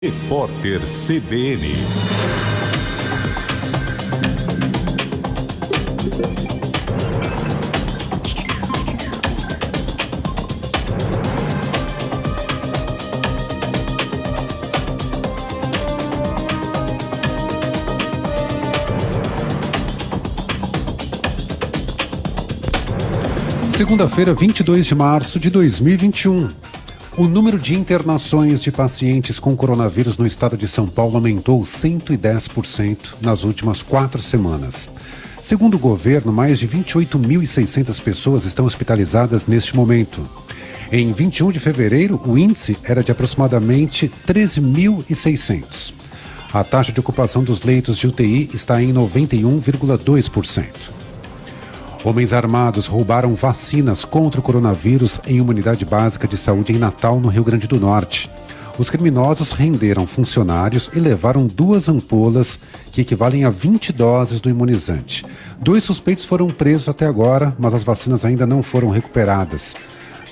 Repórter CBN. Segunda-feira, 22 de março de 2021. O número de internações de pacientes com coronavírus no estado de São Paulo aumentou 110% nas últimas 4 semanas. Segundo o governo, mais de 28.600 pessoas estão hospitalizadas neste momento. Em 21 de fevereiro, o índice era de aproximadamente 13.600. A taxa de ocupação dos leitos de UTI está em 91,2%. Homens armados roubaram vacinas contra o coronavírus em uma unidade básica de saúde em Natal, no Rio Grande do Norte. Os criminosos renderam funcionários e levaram 2 ampolas, que equivalem a 20 doses do imunizante. 2 suspeitos foram presos até agora, mas as vacinas ainda não foram recuperadas.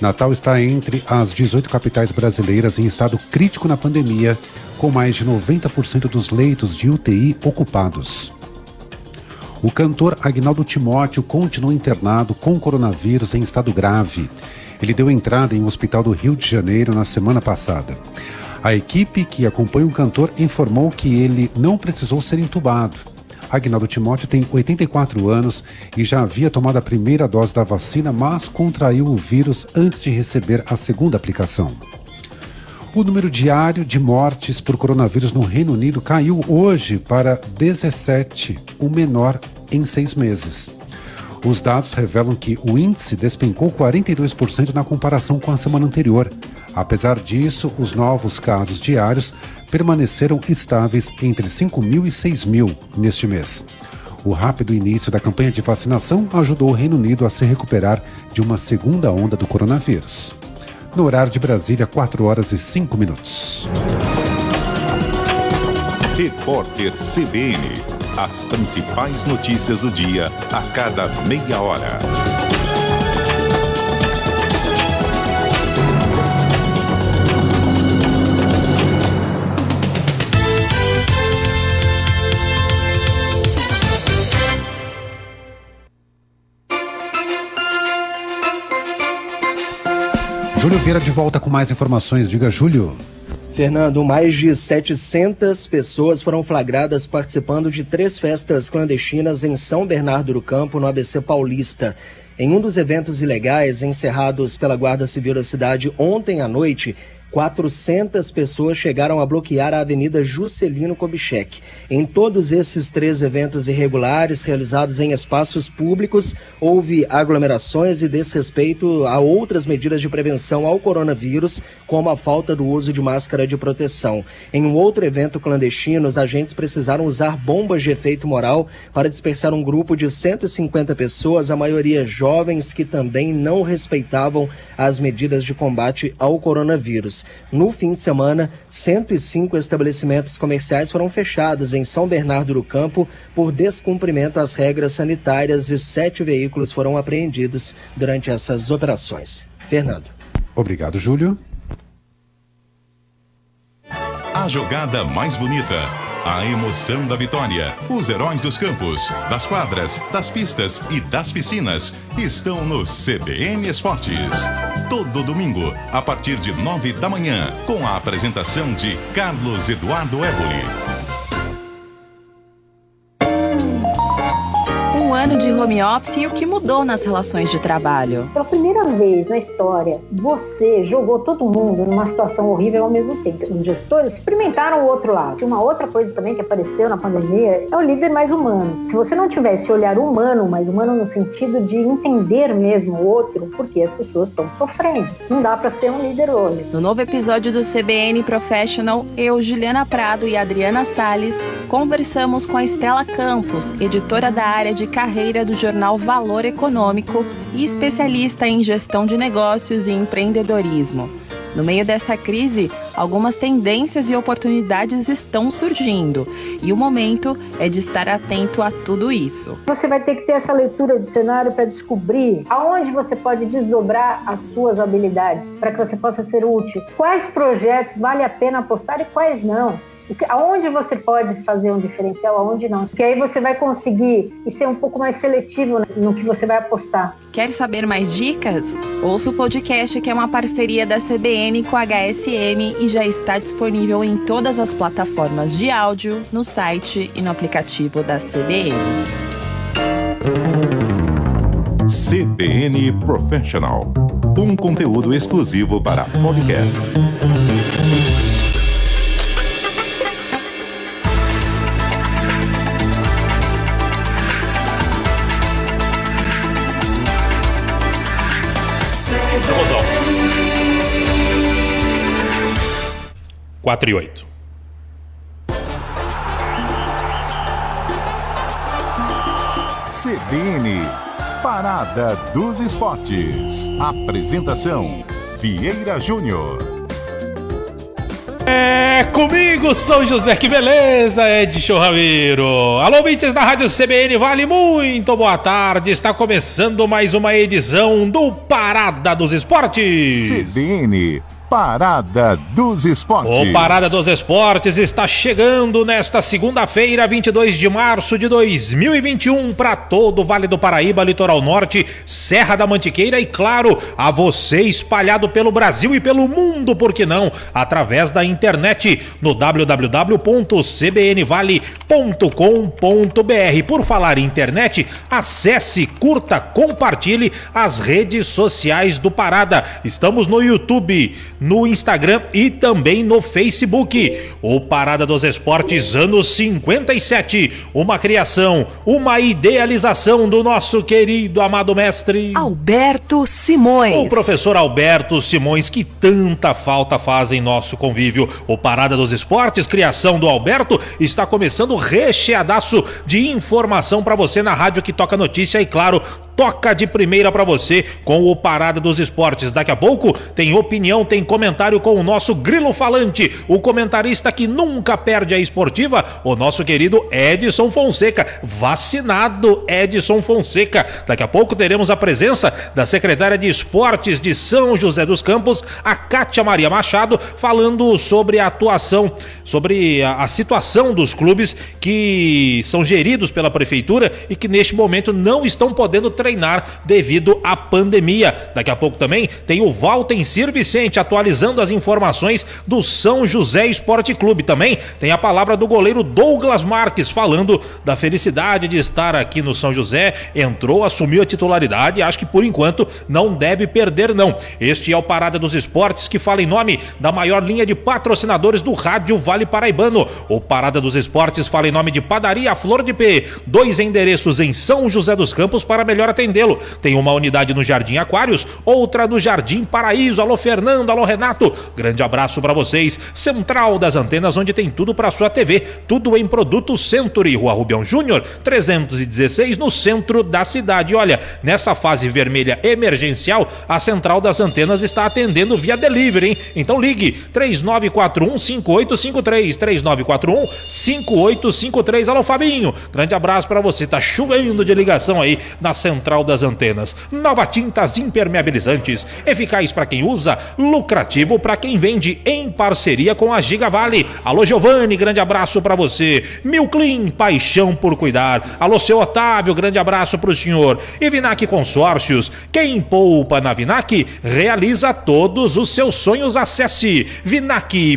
Natal está entre as 18 capitais brasileiras em estado crítico na pandemia, com mais de 90% dos leitos de UTI ocupados. O cantor Agnaldo Timóteo continua internado com coronavírus em estado grave. Ele deu entrada em um hospital do Rio de Janeiro na semana passada. A equipe que acompanha o cantor informou que ele não precisou ser entubado. Agnaldo Timóteo tem 84 anos e já havia tomado a primeira dose da vacina, mas contraiu o vírus antes de receber a segunda aplicação. O número diário de mortes por coronavírus no Reino Unido caiu hoje para 17, o menor em 6 meses. Os dados revelam que o índice despencou 42% na comparação com a semana anterior. Apesar disso, os novos casos diários permaneceram estáveis entre 5.000 e 6.000 neste mês. O rápido início da campanha de vacinação ajudou o Reino Unido a se recuperar de uma segunda onda do coronavírus. No horário de Brasília, 4h05. Repórter CBN. As principais notícias do dia a cada meia hora. Júlio Vieira de volta com mais informações. Diga, Júlio. Fernando, mais de 700 pessoas foram flagradas participando de 3 festas clandestinas em São Bernardo do Campo, no ABC Paulista. Em um dos eventos ilegais encerrados pela Guarda Civil da cidade ontem à noite, 400 pessoas chegaram a bloquear a Avenida Juscelino Kubitschek. Em todos esses 3 eventos irregulares realizados em espaços públicos, houve aglomerações e desrespeito a outras medidas de prevenção ao coronavírus, como a falta do uso de máscara de proteção. Em um outro evento clandestino, os agentes precisaram usar bombas de efeito moral para dispersar um grupo de 150 pessoas, a maioria jovens que também não respeitavam as medidas de combate ao coronavírus. No fim de semana, 105 estabelecimentos comerciais foram fechados em São Bernardo do Campo por descumprimento às regras sanitárias e 7 veículos foram apreendidos durante essas operações. Fernando. Obrigado, Júlio. A jogada mais bonita, a emoção da vitória, os heróis dos campos, das quadras, das pistas e das piscinas estão no CBN Esportes. Todo domingo, a partir de 9 da manhã, com a apresentação de Carlos Eduardo Éboli. Um ano de home office e o que mudou nas relações de trabalho. Pela primeira vez na história, você jogou todo mundo numa situação horrível ao mesmo tempo. Os gestores experimentaram o outro lado. Uma outra coisa também que apareceu na pandemia é o líder mais humano. Se você não tivesse esse olhar humano, mais humano no sentido de entender mesmo o outro, porque as pessoas estão sofrendo. Não dá para ser um líder hoje. No novo episódio do CBN Professional, eu, Juliana Prado e Adriana Salles, conversamos com a Estela Campos, editora da área de carreira do jornal Valor Econômico e especialista em gestão de negócios e empreendedorismo. No meio dessa crise, algumas tendências e oportunidades estão surgindo. E o momento é de estar atento a tudo isso. Você vai ter que ter essa leitura de cenário para descobrir aonde você pode desdobrar as suas habilidades para que você possa ser útil. Quais projetos vale a pena apostar e quais não. Aonde você pode fazer um diferencial, aonde não. Porque aí você vai conseguir e ser um pouco mais seletivo no que você vai apostar. Quer saber mais dicas? Ouça o podcast, que é uma parceria da CBN com a HSM e já está disponível em todas as plataformas de áudio, no site e no aplicativo da CBN. CBN Professional, um conteúdo exclusivo para podcast. Rodão. 4 e 8. CBN, Parada dos Esportes. Apresentação, Vieira Júnior. É comigo, São José, que beleza, Edson Ramiro. Alô, ouvintes da Rádio CBN, vale muito boa tarde. Está começando mais uma edição do Parada dos Esportes. CBN, Parada dos Esportes. O Parada dos Esportes está chegando nesta segunda-feira, 22 de março de 2021, para todo o Vale do Paraíba, Litoral Norte, Serra da Mantiqueira e, claro, a você espalhado pelo Brasil e pelo mundo, por que não, através da internet no www.cbnvale.com.br. Por falar em internet, acesse, curta, compartilhe as redes sociais do Parada. Estamos no YouTube, no Instagram e também no Facebook. O Parada dos Esportes, anos 57. Uma criação, uma idealização do nosso querido, amado mestre Alberto Simões. O professor Alberto Simões, que tanta falta faz em nosso convívio. O Parada dos Esportes, criação do Alberto, está começando recheadaço de informação para você na rádio que toca notícia e, claro, toca de primeira para você com o Parada dos Esportes. Daqui a pouco tem opinião, tem comentário com o nosso grilo falante, o comentarista que nunca perde a esportiva, o nosso querido Edson Fonseca, vacinado Edson Fonseca. Daqui a pouco teremos a presença da secretária de Esportes de São José dos Campos, a Cátia Maria Machado, falando sobre a atuação, sobre a situação dos clubes que são geridos pela prefeitura e que neste momento não estão podendo treinar devido à pandemia. Daqui a pouco também tem o Valtencir Vicente atualizando as informações do São José Esporte Clube. Também tem a palavra do goleiro Douglas Marques falando da felicidade de estar aqui no São José. Entrou, assumiu a titularidade e acho que por enquanto não deve perder não. Este é o Parada dos Esportes, que fala em nome da maior linha de patrocinadores do Rádio Vale Paraibano. O Parada dos Esportes fala em nome de Padaria Flor de P. 2 endereços em São José dos Campos para melhor atendê-lo. Tem uma unidade no Jardim Aquários, outra no Jardim Paraíso. Alô Fernando, alô Renato, grande abraço para vocês. Central das Antenas, onde tem tudo para sua TV, tudo em produtos Century, Rua Rubião Júnior 316, no centro da cidade. Olha, nessa fase vermelha emergencial, a Central das Antenas está atendendo via delivery, hein? Então ligue 3941-5853, 3941-5853. Alô Fabinho, grande abraço para você. Tá chovendo de ligação aí na Central das Antenas. Nova Tintas Impermeabilizantes, eficaz para quem usa, lucrativo para quem vende, em parceria com a Gigavale. Alô Giovanni, grande abraço para você. Milclean, paixão por cuidar. Alô seu Otávio, grande abraço para o senhor. E Vinac Consórcios, quem poupa na Vinac realiza todos os seus sonhos. Acesse vinac.com.br.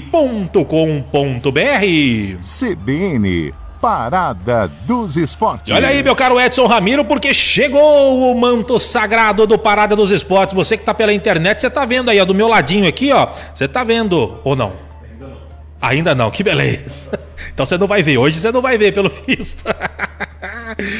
CBN, Parada dos Esportes. Olha aí, meu caro Edson Ramiro, porque chegou o manto sagrado do Parada dos Esportes. Você que tá pela internet, você tá vendo aí, ó, do meu ladinho aqui, ó. Você tá vendo ou não? Ainda não, que beleza. Então você não vai ver, hoje você não vai ver, pelo visto.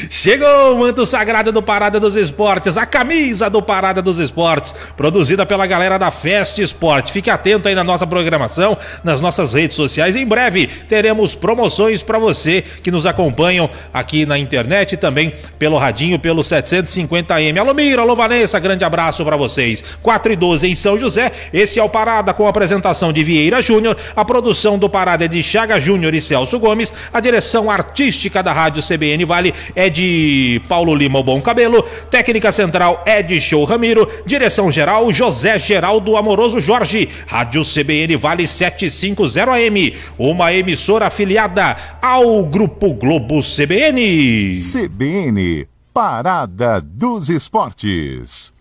Chegou o manto sagrado do Parada dos Esportes, a camisa do Parada dos Esportes, produzida pela galera da Fest Sport. Fique atento aí na nossa programação, nas nossas redes sociais. Em breve teremos promoções para você que nos acompanham aqui na internet e também pelo radinho, pelo 750M. Alô Mira, alô Vanessa, grande abraço para vocês. 4:12 em São José. Esse é o Parada com a apresentação de Vieira Júnior, a produção do Parada é de Chaga Júnior e Celso Gomes, a direção artística da Rádio CBN Vale é de Paulo Lima, o Bom Cabelo, técnica central é de Show Ramiro, direção geral José Geraldo Amoroso Jorge. Rádio CBN Vale 750 AM, uma emissora afiliada ao Grupo Globo CBN. CBN, Parada dos Esportes.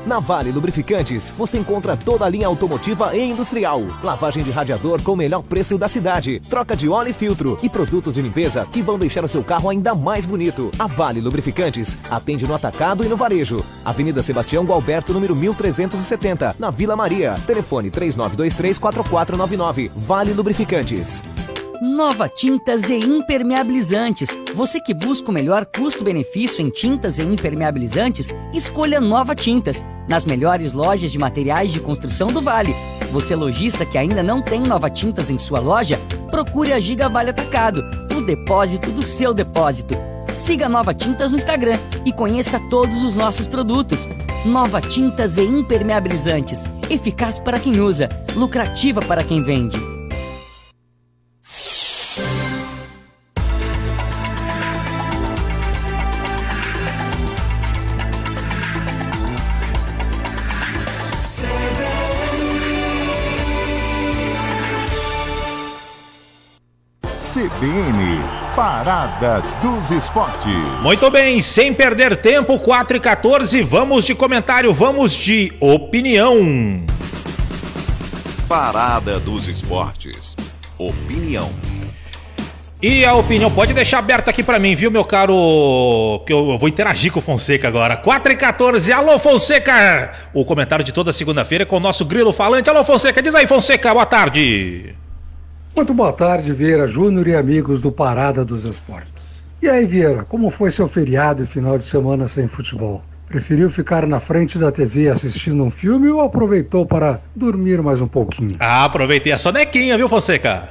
Na Vale Lubrificantes, você encontra toda a linha automotiva e industrial. Lavagem de radiador com o melhor preço da cidade. Troca de óleo e filtro. E produtos de limpeza que vão deixar o seu carro ainda mais bonito. A Vale Lubrificantes atende no atacado e no varejo. Avenida Sebastião Gualberto, número 1370, na Vila Maria. Telefone 3923-4499. Vale Lubrificantes. Nova Tintas e Impermeabilizantes. Você que busca o melhor custo-benefício em tintas e impermeabilizantes, escolha Nova Tintas, nas melhores lojas de materiais de construção do Vale. Você lojista que ainda não tem Nova Tintas em sua loja, procure a Giga Vale Atacado, o depósito do seu depósito. Siga Nova Tintas no Instagram e conheça todos os nossos produtos. Nova Tintas e Impermeabilizantes. Eficaz para quem usa, lucrativa para quem vende. CBN, Parada dos Esportes. Muito bem, sem perder tempo, 4:14, vamos de comentário, vamos de opinião. Parada dos Esportes. Opinião. E a opinião pode deixar aberta aqui pra mim, viu, meu caro? Porque eu vou interagir com o Fonseca agora. 4:14, alô, Fonseca! O comentário de toda segunda-feira é com o nosso grilo falante. Alô, Fonseca, diz aí, Fonseca, boa tarde. Muito boa tarde, Vieira Júnior e amigos do Parada dos Esportes. E aí, Vieira, como foi seu feriado e final de semana sem futebol? Preferiu ficar na frente da TV assistindo um filme ou aproveitou para dormir mais um pouquinho? Ah, aproveitei a sonequinha, viu, Fonseca?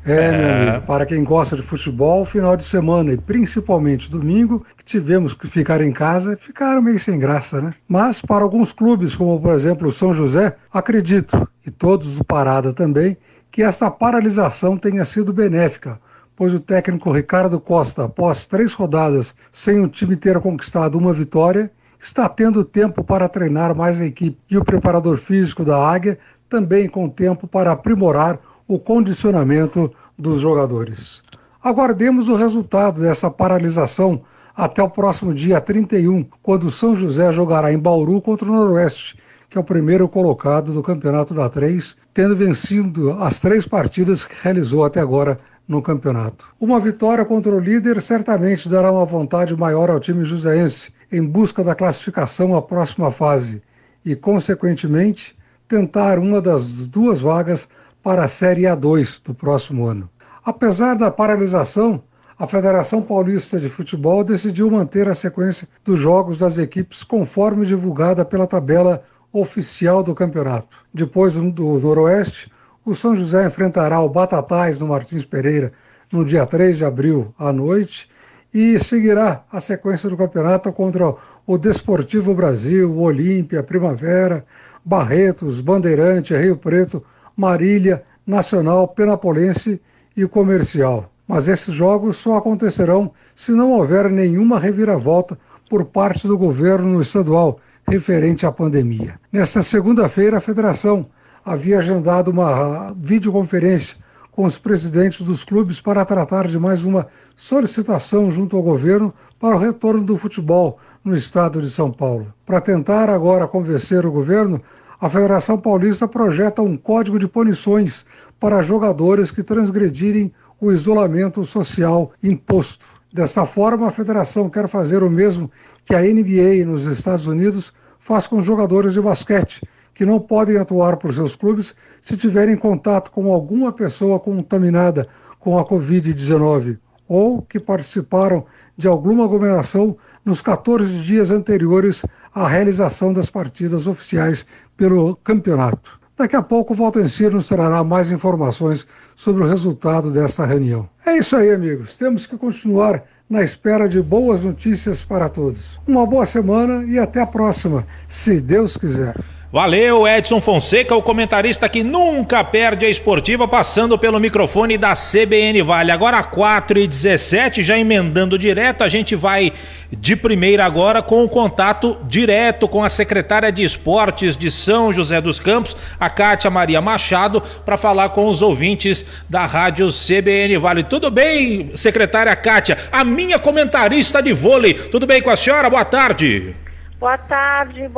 Meu amigo, para quem gosta de futebol, final de semana e principalmente domingo, que tivemos que ficar em casa, ficaram meio sem graça, né? Mas para alguns clubes, como por exemplo o São José, acredito, e todos do Parada também, que esta paralisação tenha sido benéfica, pois o técnico Ricardo Costa, após 3 rodadas sem o time ter conquistado uma vitória, está tendo tempo para treinar mais a equipe. E o preparador físico da Águia também com tempo para aprimorar o condicionamento dos jogadores. Aguardemos o resultado dessa paralisação até o próximo dia 31, quando o São José jogará em Bauru contra o Noroeste, que é o primeiro colocado do Campeonato da 3, tendo vencido as 3 partidas que realizou até agora no campeonato. Uma vitória contra o líder certamente dará uma vontade maior ao time joseense em busca da classificação à próxima fase e, consequentemente, tentar uma das 2 vagas para a Série A2 do próximo ano. Apesar da paralisação, a Federação Paulista de Futebol decidiu manter a sequência dos jogos das equipes conforme divulgada pela tabela oficial do campeonato. Depois do Noroeste, o São José enfrentará o Batatais no Martins Pereira no dia 3 de abril à noite e seguirá a sequência do campeonato contra o Desportivo Brasil, o Olímpia, Primavera, Barretos, Bandeirante, Rio Preto, Marília, Nacional, Penapolense e Comercial. Mas esses jogos só acontecerão se não houver nenhuma reviravolta por parte do governo estadual referente à pandemia. Nesta segunda-feira, a Federação havia agendado uma videoconferência com os presidentes dos clubes para tratar de mais uma solicitação junto ao governo para o retorno do futebol no estado de São Paulo. Para tentar agora convencer o governo, a Federação Paulista projeta um código de punições para jogadores que transgredirem o isolamento social imposto. Dessa forma, a federação quer fazer o mesmo que a NBA nos Estados Unidos faz com jogadores de basquete, que não podem atuar por seus clubes se tiverem contato com alguma pessoa contaminada com a Covid-19 ou que participaram de alguma aglomeração nos 14 dias anteriores à realização das partidas oficiais pelo campeonato. Daqui a pouco o Valtencir nos trará mais informações sobre o resultado desta reunião. É isso aí, amigos. Temos que continuar na espera de boas notícias para todos. Uma boa semana e até a próxima, se Deus quiser. Valeu, Edson Fonseca, o comentarista que nunca perde a esportiva, passando pelo microfone da CBN Vale. Agora 4h17, já emendando direto, a gente vai de primeira agora com o contato direto com a secretária de Esportes de São José dos Campos, a Kátia Maria Machado, para falar com os ouvintes da rádio CBN Vale. Tudo bem, secretária Kátia? A minha comentarista de vôlei. Tudo bem com a senhora? Boa tarde. Boa tarde,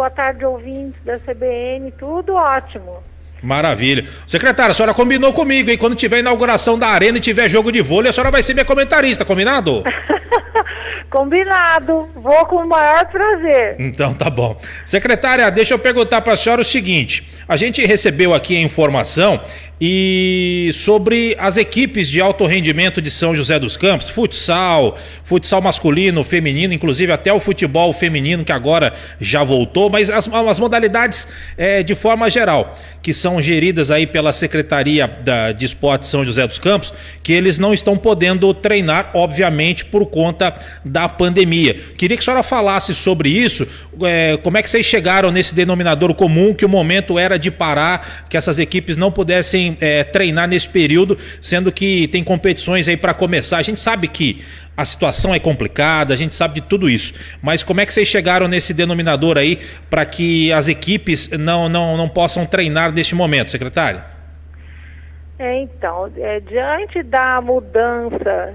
ouvintes da CBN, tudo ótimo. Maravilha. Secretária, a senhora combinou comigo, hein? Quando tiver inauguração da arena e tiver jogo de vôlei, a senhora vai ser minha comentarista, combinado? Combinado, vou com o maior prazer. Então tá bom. Secretária, deixa eu perguntar para a senhora o seguinte, a gente recebeu aqui a informação sobre as equipes de alto rendimento de São José dos Campos, futsal masculino, feminino, inclusive até o futebol feminino que agora já voltou, mas as modalidades de forma geral, que são geridas aí pela Secretaria de Esportes São José dos Campos, que eles não estão podendo treinar, obviamente, por conta da pandemia. Queria que a senhora falasse sobre isso, como é que vocês chegaram nesse denominador comum, que o momento era de parar, que essas equipes não pudessem treinar nesse período, sendo que tem competições aí para começar. A gente sabe que a situação é complicada, a gente sabe de tudo isso, mas como é que vocês chegaram nesse denominador aí para que as equipes não possam treinar neste momento, secretária? Então, diante da mudança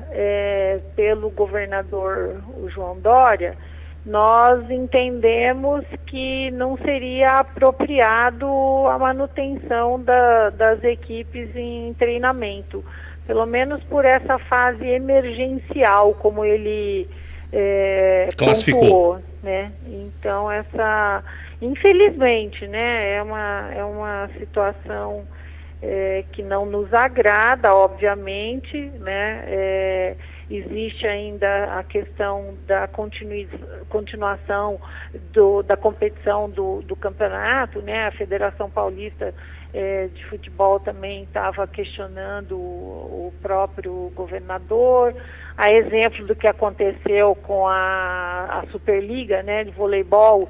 pelo governador João Dória, nós entendemos que não seria apropriado a manutenção das equipes em treinamento, pelo menos por essa fase emergencial, como ele classificou, pontuou, né? Então, infelizmente, né, é uma situação que não nos agrada, obviamente, né? Existe ainda a questão da continuação da competição do campeonato, né? A Federação Paulista de Futebol também estava questionando o próprio governador, a exemplo do que aconteceu com a Superliga, né, de voleibol,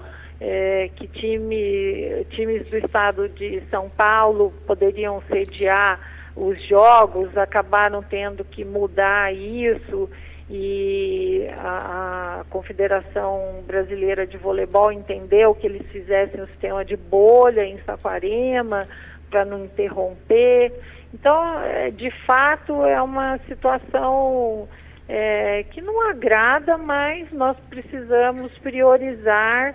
que times do estado de São Paulo poderiam sediar os jogos, acabaram tendo que mudar isso, e a Confederação Brasileira de Voleibol entendeu que eles fizessem o sistema de bolha em Saquarema para não interromper. Então, de fato, é uma situação que não agrada, mas nós precisamos priorizar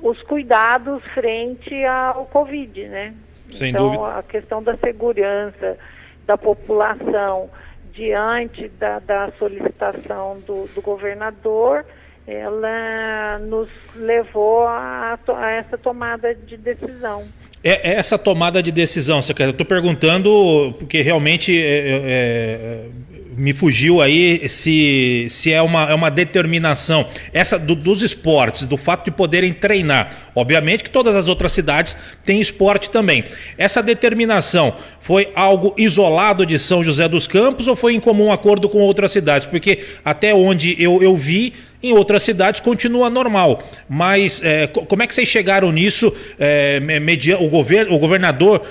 os cuidados frente ao Covid, né? Sem então, dúvida. A questão da segurança da população diante da solicitação do governador, ela nos levou a essa tomada de decisão. Essa tomada de decisão, secretário, eu estou perguntando porque realmente me fugiu aí se é uma determinação essa dos esportes, do fato de poderem treinar. Obviamente que todas as outras cidades têm esporte também. Essa determinação foi algo isolado de São José dos Campos ou foi em comum acordo com outras cidades? Porque até onde eu vi, em outras cidades continua normal, mas como é que vocês chegaram nisso? O governador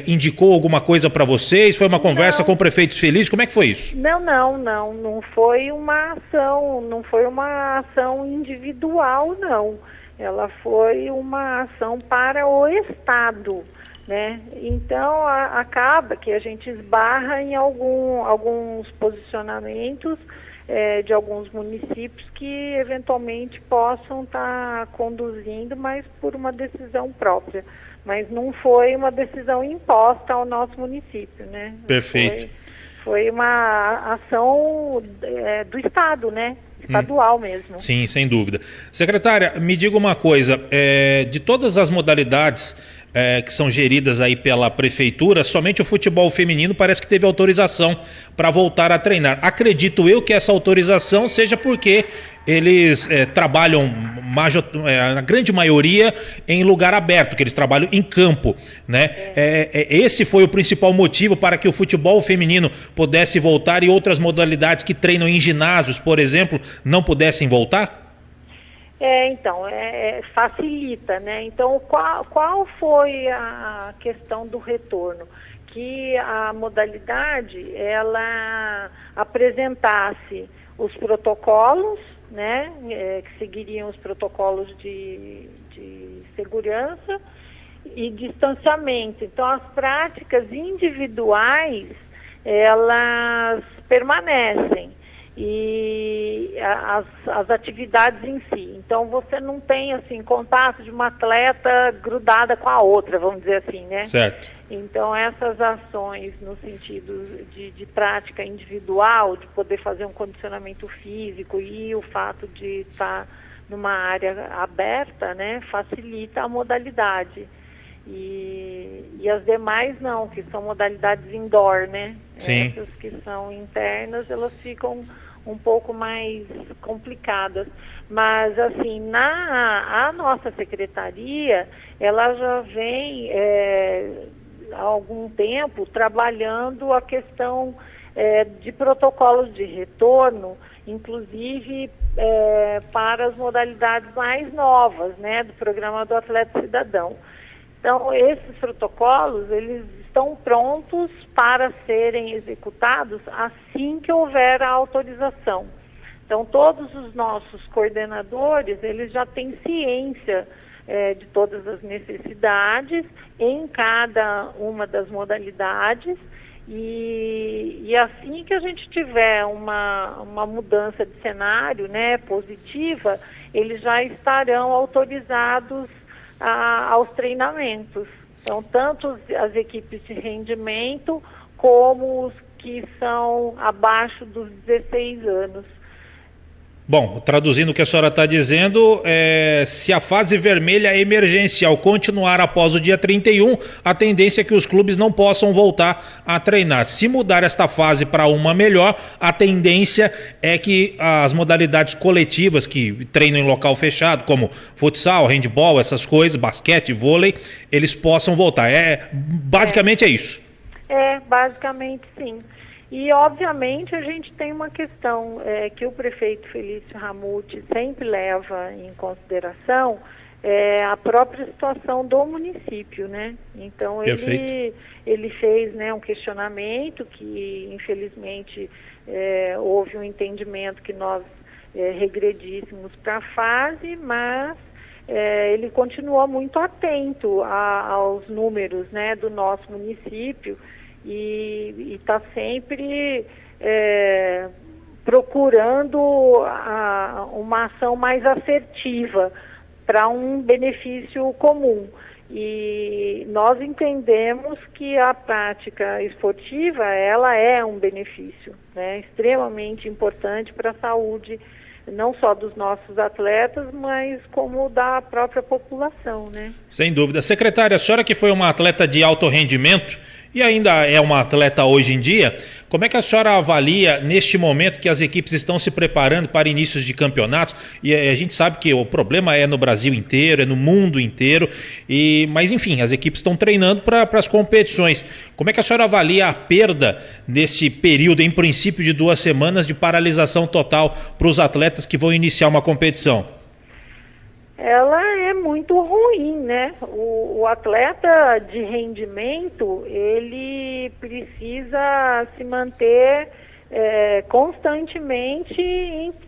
indicou alguma coisa para vocês? Foi uma conversa com prefeitos felizes? Como é que foi isso? Não foi uma ação individual, não. Ela foi uma ação para o Estado, né? Então acaba que a gente esbarra em alguns posicionamentos de alguns municípios que eventualmente possam estar conduzindo, mas por uma decisão própria. Mas não foi uma decisão imposta ao nosso município, né? Perfeito. Foi uma ação do Estado, né? estadual mesmo. Sim, sem dúvida. Secretária, me diga uma coisa, de todas as modalidades que são geridas aí pela prefeitura, somente o futebol feminino parece que teve autorização para voltar a treinar. Acredito eu que essa autorização seja porque eles trabalham, na grande maioria, em lugar aberto, que eles trabalham em campo, né? Esse foi o principal motivo para que o futebol feminino pudesse voltar e outras modalidades que treinam em ginásios, por exemplo, não pudessem voltar? Então, facilita, né? Então, qual foi a questão do retorno? Que a modalidade, ela apresentasse os protocolos, né? Que seguiriam os protocolos de segurança e distanciamento. Então, as práticas individuais, elas permanecem. E as atividades em si. Então, você não tem, assim, contato de uma atleta grudada com a outra, vamos dizer assim, né? Certo. Então, essas ações no sentido de prática individual, de poder fazer um condicionamento físico e o fato de estar numa área aberta, né, facilita a modalidade. E as demais não, que são modalidades indoor, né? Sim. Essas que são internas, elas ficam um pouco mais complicadas. Mas, assim, a nossa secretaria, ela já vem há algum tempo trabalhando a questão de protocolos de retorno, inclusive para as modalidades mais novas, né, do programa do Atleta Cidadão. Então, esses protocolos, eles estão prontos para serem executados assim que houver a autorização. Então, todos os nossos coordenadores, eles já têm ciência de todas as necessidades em cada uma das modalidades e assim que a gente tiver uma mudança de cenário, né, positiva, eles já estarão autorizados aos treinamentos. Então, tanto as equipes de rendimento como os que são abaixo dos 16 anos. Bom, traduzindo o que a senhora está dizendo, se a fase vermelha emergencial continuar após o dia 31, a tendência é que os clubes não possam voltar a treinar. Se mudar esta fase para uma melhor, a tendência é que as modalidades coletivas que treinam em local fechado, como futsal, handball, essas coisas, basquete, vôlei, eles possam voltar. Basicamente é isso. Basicamente sim. E, obviamente, a gente tem uma questão que o prefeito Felício Ramute sempre leva em consideração, a própria situação do município, né? Então, ele fez, né, um questionamento que, infelizmente, houve um entendimento que nós regredíssemos para a fase, mas ele continuou muito atento aos números, né, do nosso município, e está sempre procurando uma ação mais assertiva para um benefício comum. E nós entendemos que a prática esportiva, ela é um benefício, né, extremamente importante para a saúde, não só dos nossos atletas, mas como da própria população, né? Sem dúvida. Secretária, a senhora que foi uma atleta de alto rendimento e ainda é uma atleta hoje em dia, como é que a senhora avalia neste momento que as equipes estão se preparando para inícios de campeonatos? E a gente sabe que o problema é no Brasil inteiro, é no mundo inteiro, mas enfim, as equipes estão treinando para as competições. Como é que a senhora avalia a perda desse período, em princípio de 2 semanas, de paralisação total para os atletas que vão iniciar uma competição? Ela é muito ruim, né? O atleta de rendimento, ele precisa se manter constantemente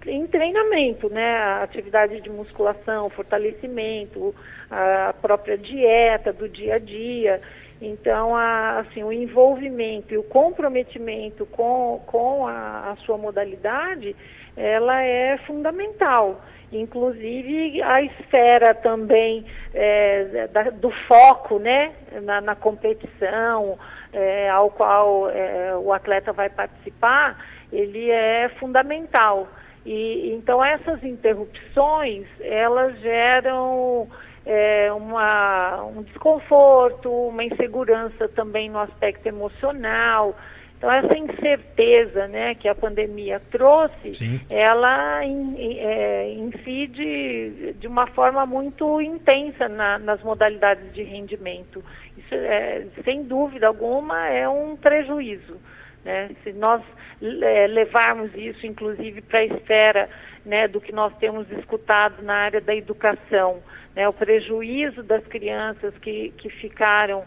em treinamento, né? A atividade de musculação, fortalecimento, a própria dieta do dia a dia. Então, assim, o envolvimento e o comprometimento com a sua modalidade, ela é fundamental. Inclusive a esfera também do foco, né, na competição ao qual o atleta vai participar, ele é fundamental. E então essas interrupções, elas geram um desconforto, uma insegurança também no aspecto emocional. Então essa incerteza, né, que a pandemia trouxe, sim, ela incide de uma forma muito intensa nas modalidades de rendimento. Isso, sem dúvida alguma, é um prejuízo, né? Se nós levarmos isso, inclusive, para a esfera, né, do que nós temos escutado na área da educação, né, o prejuízo das crianças que ficaram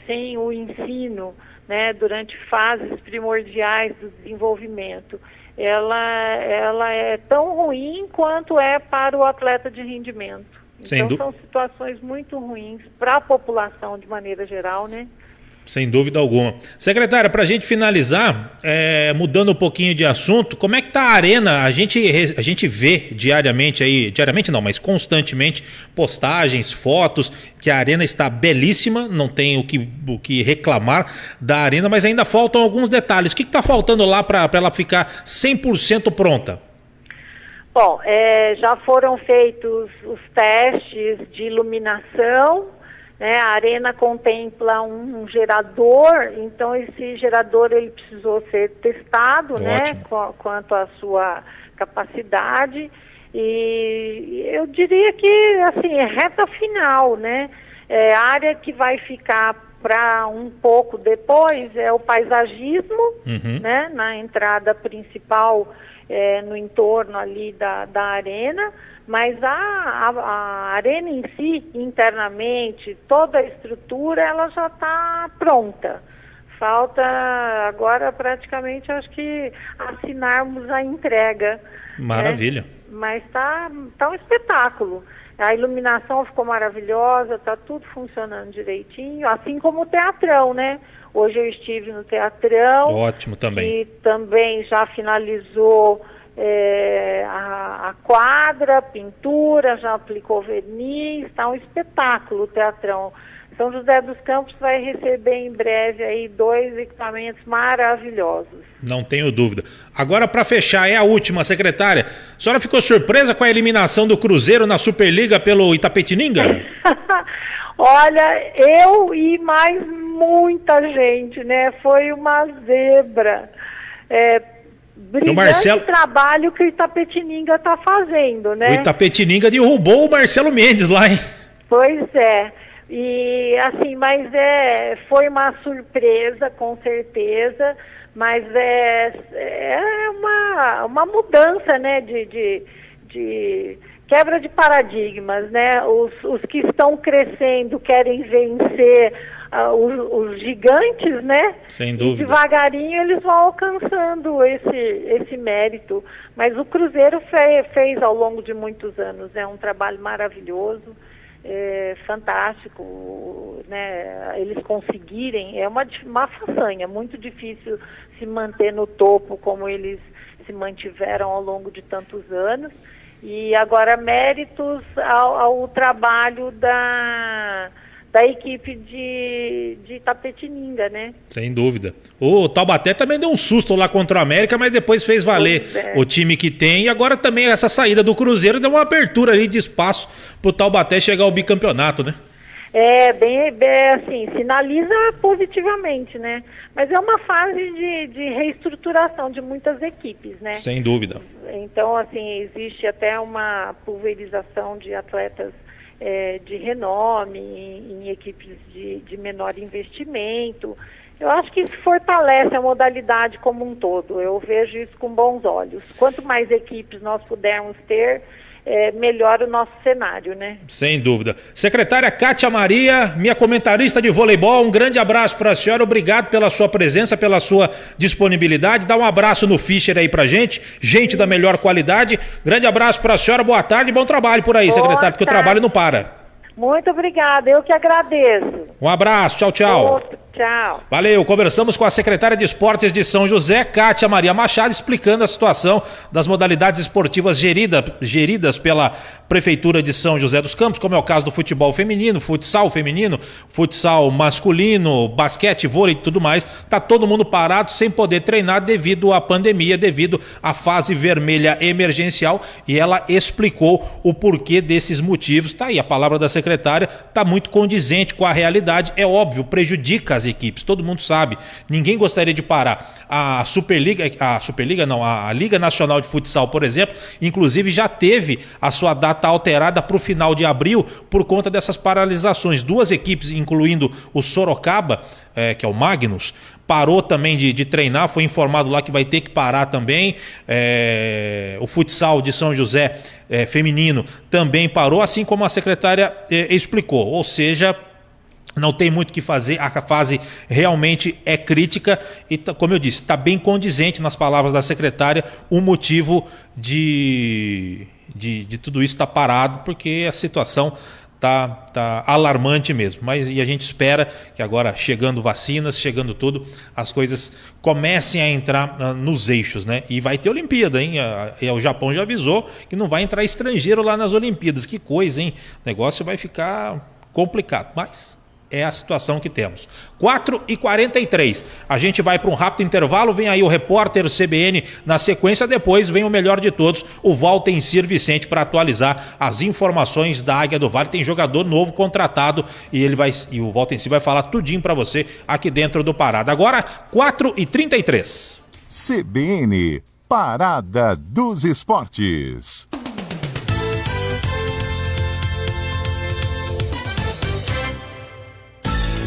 sem o ensino, né, durante fases primordiais do desenvolvimento, ela é tão ruim quanto é para o atleta de rendimento. Então são situações muito ruins para a população de maneira geral, né? Sem dúvida alguma. Secretária, para a gente finalizar, mudando um pouquinho de assunto, como é que está a Arena? A gente vê diariamente não, mas constantemente, postagens, fotos, que a Arena está belíssima, não tem o que reclamar da Arena, mas ainda faltam alguns detalhes. O que está faltando lá para ela ficar 100% pronta? Bom, já foram feitos os testes de iluminação, né? A Arena contempla um gerador, então esse gerador ele precisou ser testado, né, quanto à sua capacidade, e eu diria que assim, é reta final, né? A área que vai ficar para um pouco depois é o paisagismo, né, na entrada principal, no entorno ali da arena, mas a arena em si, internamente, toda a estrutura, ela já está pronta. Falta agora praticamente, acho que, assinarmos a entrega. Maravilha. Né? Mas tá um espetáculo. A iluminação ficou maravilhosa, está tudo funcionando direitinho, assim como o teatrão, né? Hoje eu estive no teatrão. Ótimo também. E também já finalizou a quadra, pintura, já aplicou verniz, está um espetáculo o teatrão. São José dos Campos vai receber em breve aí 2 equipamentos maravilhosos. Não tenho dúvida. Agora, para fechar, é a última, secretária. A senhora ficou surpresa com a eliminação do Cruzeiro na Superliga pelo Itapetininga? Olha, eu e mais muita gente, né? Foi uma zebra. Brilhante trabalho que o Itapetininga está fazendo, né? O Itapetininga derrubou o Marcelo Mendes lá, hein? Pois é. E assim, mas foi uma surpresa, com certeza, mas é uma mudança, né, de quebra de paradigmas, né? Os que estão crescendo querem vencer os gigantes, né? Sem dúvida. E devagarinho eles vão alcançando esse mérito. Mas o Cruzeiro fez ao longo de muitos anos, um trabalho maravilhoso. Fantástico, né? Eles conseguirem, é uma façanha, muito difícil se manter no topo como eles se mantiveram ao longo de tantos anos, e agora méritos ao trabalho da equipe de Itapetininga, né? Sem dúvida. O Taubaté também deu um susto lá contra o América, mas depois fez valer o time que tem, e agora também essa saída do Cruzeiro deu uma abertura ali de espaço pro Taubaté chegar ao bicampeonato, né? Bem assim, sinaliza positivamente, né? Mas é uma fase de reestruturação de muitas equipes, né? Sem dúvida. Então, assim, existe até uma pulverização de atletas de renome, em equipes de menor investimento. Eu acho que isso fortalece a modalidade como um todo. Eu vejo isso com bons olhos. Quanto mais equipes nós pudermos ter, melhor o nosso cenário, né? Sem dúvida. Secretária Kátia Maria, minha comentarista de voleibol, um grande abraço para a senhora, obrigado pela sua presença, pela sua disponibilidade, dá um abraço no Fischer aí pra gente da melhor qualidade, grande abraço para a senhora, boa tarde e bom trabalho por aí, secretária, porque o trabalho não para. Muito obrigada, eu que agradeço. Um abraço, tchau, tchau. Tchau. Valeu, conversamos com a secretária de Esportes de São José, Kátia Maria Machado, explicando a situação das modalidades esportivas geridas pela Prefeitura de São José dos Campos, como é o caso do futebol feminino, futsal feminino, futsal masculino, basquete, vôlei e tudo mais. Tá todo mundo parado sem poder treinar devido à pandemia, devido à fase vermelha emergencial, e ela explicou o porquê desses motivos. Tá aí, a palavra da secretária tá muito condizente com a realidade, é óbvio, prejudica as equipes, todo mundo sabe, ninguém gostaria de parar. A Liga Nacional de Futsal, por exemplo, inclusive já teve a sua data alterada para o final de abril por conta dessas paralisações. 2 equipes, incluindo o Sorocaba, que é o Magnus, parou também de treinar, foi informado lá que vai ter que parar também. O futsal de São José feminino também parou, assim como a secretária explicou, ou seja, não tem muito o que fazer, a fase realmente é crítica e, como eu disse, está bem condizente nas palavras da secretária o motivo de tudo isso estar parado, porque a situação tá alarmante mesmo. E a gente espera que agora, chegando vacinas, chegando tudo, as coisas comecem a entrar nos eixos, né? E vai ter Olimpíada, hein? O Japão já avisou que não vai entrar estrangeiro lá nas Olimpíadas. Que coisa, hein? O negócio vai ficar complicado, mas é a situação que temos. 4h43. A gente vai para um rápido intervalo. Vem aí o repórter CBN na sequência. Depois vem o melhor de todos, o Valtencir Vicente, para atualizar as informações da Águia do Vale. Tem jogador novo contratado e o Valtencir vai falar tudinho para você aqui dentro do Parada. Agora, 4h33. CBN, Parada dos Esportes.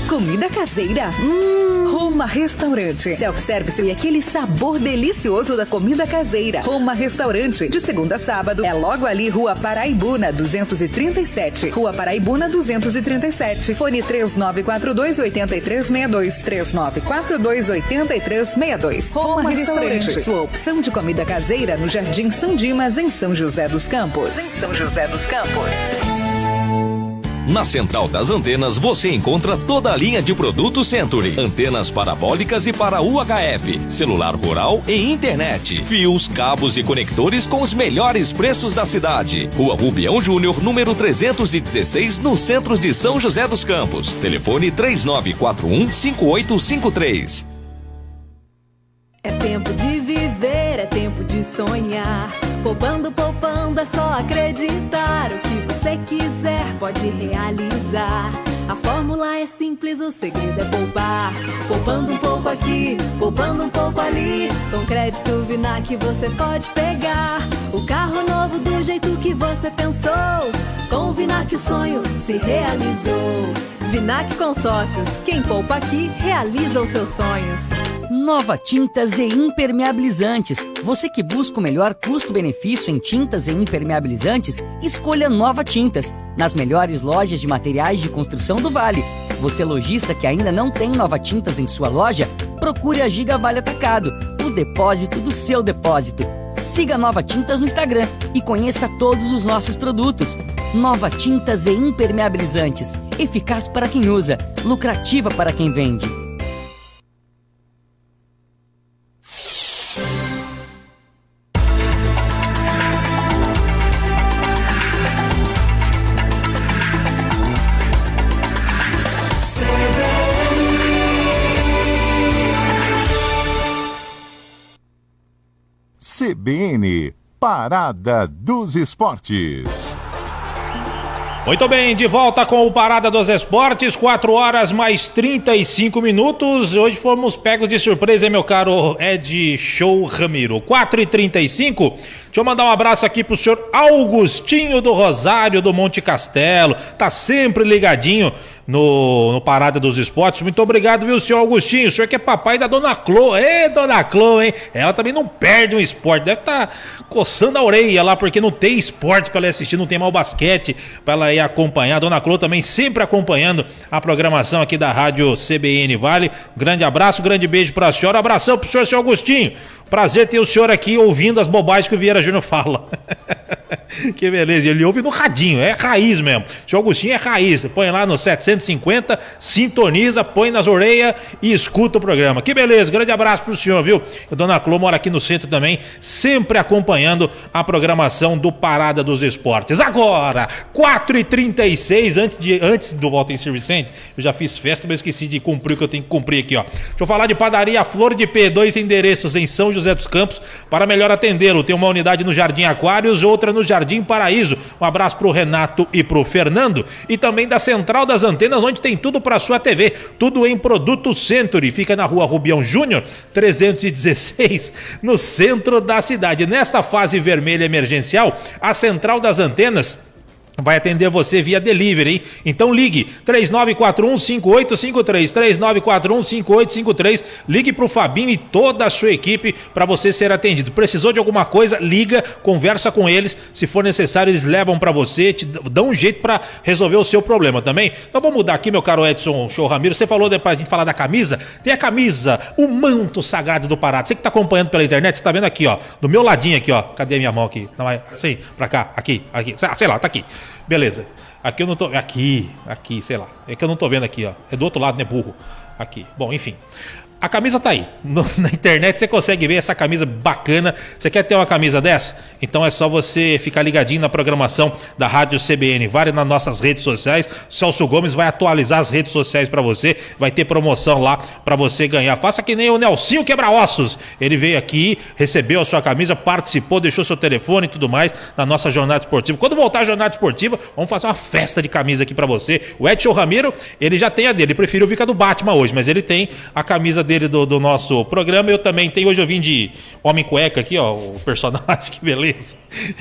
Comida caseira? Roma Restaurante. Self-service e aquele sabor delicioso da comida caseira. Roma Restaurante. De segunda a sábado. É logo ali, Rua Paraibuna, 237. Rua Paraibuna, 237. Fone 3942-8362. 3942-8362. Roma Restaurante. Sua opção de comida caseira no Jardim São Dimas, em São José dos Campos. Na Central das Antenas você encontra toda a linha de produtos Century. Antenas parabólicas e para UHF, celular rural e internet. Fios, cabos e conectores com os melhores preços da cidade. Rua Rubião Júnior, número 316, no centro de São José dos Campos. Telefone 3941-5853. É tempo de viver, é tempo de sonhar. Poupando, poupando, é só acreditar. O que você quiser pode realizar. A fórmula é simples, o segredo é poupar. Poupando um pouco aqui, poupando um pouco ali. Com crédito Vinac você pode pegar o carro novo do jeito que você pensou. Com o Vinac o sonho se realizou. Vinac Consórcios, quem poupa aqui realiza os seus sonhos. Nova Tintas e Impermeabilizantes. Você que busca o melhor custo-benefício em tintas e impermeabilizantes, escolha Nova Tintas, nas melhores lojas de materiais de construção do Vale. Você lojista que ainda não tem Nova Tintas em sua loja, procure a Giga Vale Atacado, o depósito do seu depósito. Siga Nova Tintas no Instagram e conheça todos os nossos produtos. Nova Tintas e Impermeabilizantes. Eficaz para quem usa, lucrativa para quem vende. CBN, Parada dos Esportes. Muito bem, de volta com o Parada dos Esportes, 4h mais 35. Hoje fomos pegos de surpresa, hein, meu caro Ed Show Ramiro. 4h35. Deixa eu mandar um abraço aqui pro senhor Augustinho do Rosário do Monte Castelo. Tá sempre ligadinho no Parada dos Esportes. Muito obrigado, viu, senhor Augustinho? O senhor que é papai da dona Clô. Ê, dona Clô, hein? Ela também não perde um esporte. Deve estar coçando a orelha lá, porque não tem esporte pra ela assistir, não tem mais basquete pra ela ir acompanhar. A dona Clô também sempre acompanhando a programação aqui da Rádio CBN Vale. Grande abraço, grande beijo pra senhora. Abração pro senhor Augustinho. Prazer ter o senhor aqui ouvindo as bobagens que o Vieira Júnior fala. Que beleza, ele ouve no radinho, é raiz mesmo. Seu Augustinho é raiz, põe lá no 750, sintoniza, põe nas orelhas e escuta o programa. Que beleza, grande abraço pro senhor, viu? A dona Clô mora aqui no centro também, sempre acompanhando a programação do Parada dos Esportes. Agora, 4h36, antes do Volta em Serviço Vicente, eu já fiz festa, mas esqueci de cumprir o que eu tenho que cumprir aqui, ó. Deixa eu falar de Padaria Flor de P, 2 endereços em São José dos Campos, para melhor atendê-lo. Tem uma unidade no Jardim Aquários, outra no Jardim Paraíso. Um abraço pro Renato e pro Fernando. E também da Central das Antenas, onde tem tudo para sua TV. Tudo em Produto Century. Fica na Rua Rubião Júnior, 316, no centro da cidade. Nessa fase vermelha emergencial, a Central das Antenas vai atender você via delivery, hein? Então ligue 3941-5853, 3941-5853, ligue pro Fabinho e toda a sua equipe para você ser atendido. Precisou de alguma coisa, liga, conversa com eles, se for necessário eles levam para você, te dão um jeito para resolver o seu problema também. Então vamos mudar aqui, meu caro Edson Show Ramiro, você falou pra gente falar da camisa, tem a camisa, o manto sagrado do Parada, você que tá acompanhando pela internet, você tá vendo aqui, ó, do meu ladinho aqui, ó, cadê a minha mão aqui? Não é assim, pra cá, aqui, sei lá, tá aqui. Beleza, aqui eu não tô... Aqui, sei lá. É que eu não tô vendo aqui, ó. É do outro lado, né, burro? Aqui. Bom, enfim. A camisa tá aí. Na internet você consegue ver essa camisa bacana. Você quer ter uma camisa dessa? Então é só você ficar ligadinho na programação da Rádio CBN. Vai nas nossas redes sociais. Celso Gomes vai atualizar as redes sociais pra você. Vai ter promoção lá pra você ganhar. Faça que nem o Nelsinho Quebra-Ossos. Ele veio aqui, recebeu a sua camisa, participou, deixou seu telefone e tudo mais na nossa jornada esportiva. Quando voltar a jornada esportiva, vamos fazer uma festa de camisa aqui pra você. O Edson Ramiro, ele já tem a dele. Ele preferiu ficar do Batman hoje, mas ele tem a camisa dele do nosso programa. Eu também tenho, hoje eu vim de Homem Cueca aqui, ó, o personagem, que beleza.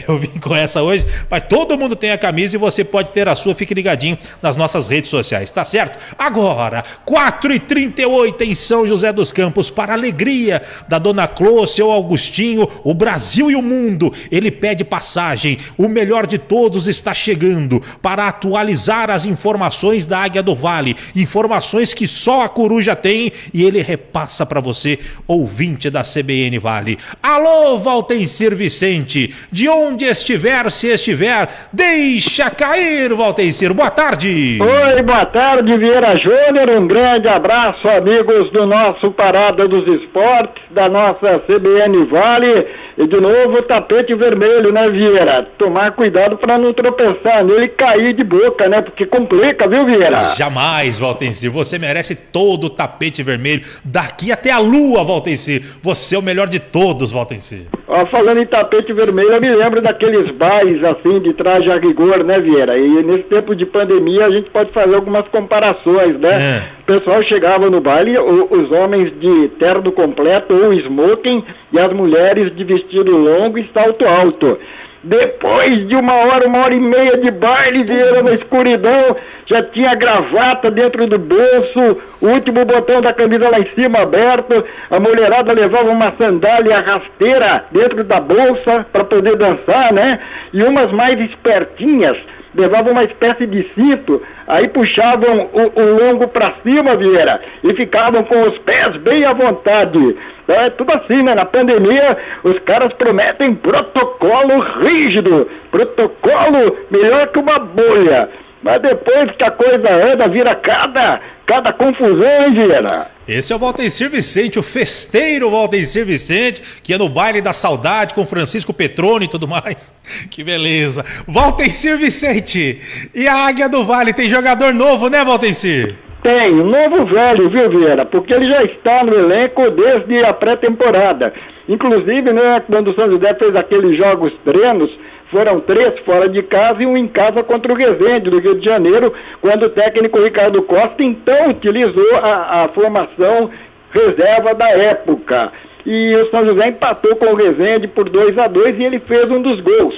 Eu vim com essa hoje, mas todo mundo tem a camisa e você pode ter a sua, fique ligadinho nas nossas redes sociais, tá certo? Agora, 4h38 em São José dos Campos, para a alegria da dona Clô, seu Augustinho, o Brasil e o mundo, ele pede passagem, o melhor de todos está chegando para atualizar as informações da Águia do Vale, informações que só a Coruja tem e ele repassa para você, ouvinte da CBN Vale. Alô, Valtencir Vicente, de onde estiver, se estiver, deixa cair, Valtencir. Boa tarde. Oi, boa tarde, Vieira Júnior. Um grande abraço, amigos do nosso Parada dos Esportes, da nossa CBN Vale. E de novo, tapete vermelho, né, Vieira? Tomar cuidado para não tropeçar nele e cair de boca, né? Porque complica, viu, Vieira? Jamais, Valtencir. Você merece todo o tapete vermelho. Daqui até a lua, Valtencir. Você é o melhor de todos, Valtencir. Ó, falando em tapete vermelho, eu me lembro daqueles bailes, assim, de traje a rigor, né, Vieira? E nesse tempo de pandemia a gente pode fazer algumas comparações, né? O pessoal chegava no baile, os homens de terno completo ou smoking e as mulheres de vestido longo e salto alto. Depois de uma hora e meia de baile, Vieira, na escuridão, já tinha gravata dentro do bolso, o último botão da camisa lá em cima aberto, a mulherada levava uma sandália rasteira dentro da bolsa para poder dançar, né? E umas mais espertinhas levavam uma espécie de cinto, aí puxavam o longo para cima, Vieira, e ficavam com os pés bem à vontade. É tudo assim, né? Na pandemia, os caras prometem protocolo rígido, protocolo melhor que uma bolha. Mas depois que a coisa anda, vira cada confusão, hein, Vieira? Esse é o Valtencir Vicente, o festeiro Valtencir Vicente, que é no baile da saudade com Francisco Petrone e tudo mais. Que beleza. Valtencir Vicente, e a Águia do Vale tem jogador novo, né, Valtencir? Tem, um novo velho, viu, Vieira? Porque ele já está no elenco desde a pré-temporada. Inclusive, né, quando o São José fez aqueles jogos treinos, foram 3 fora de casa e um em casa contra o Resende, do Rio de Janeiro, quando o técnico Ricardo Costa, então, utilizou a formação reserva da época. E o São José empatou com o Resende por 2-2 e ele fez um dos gols.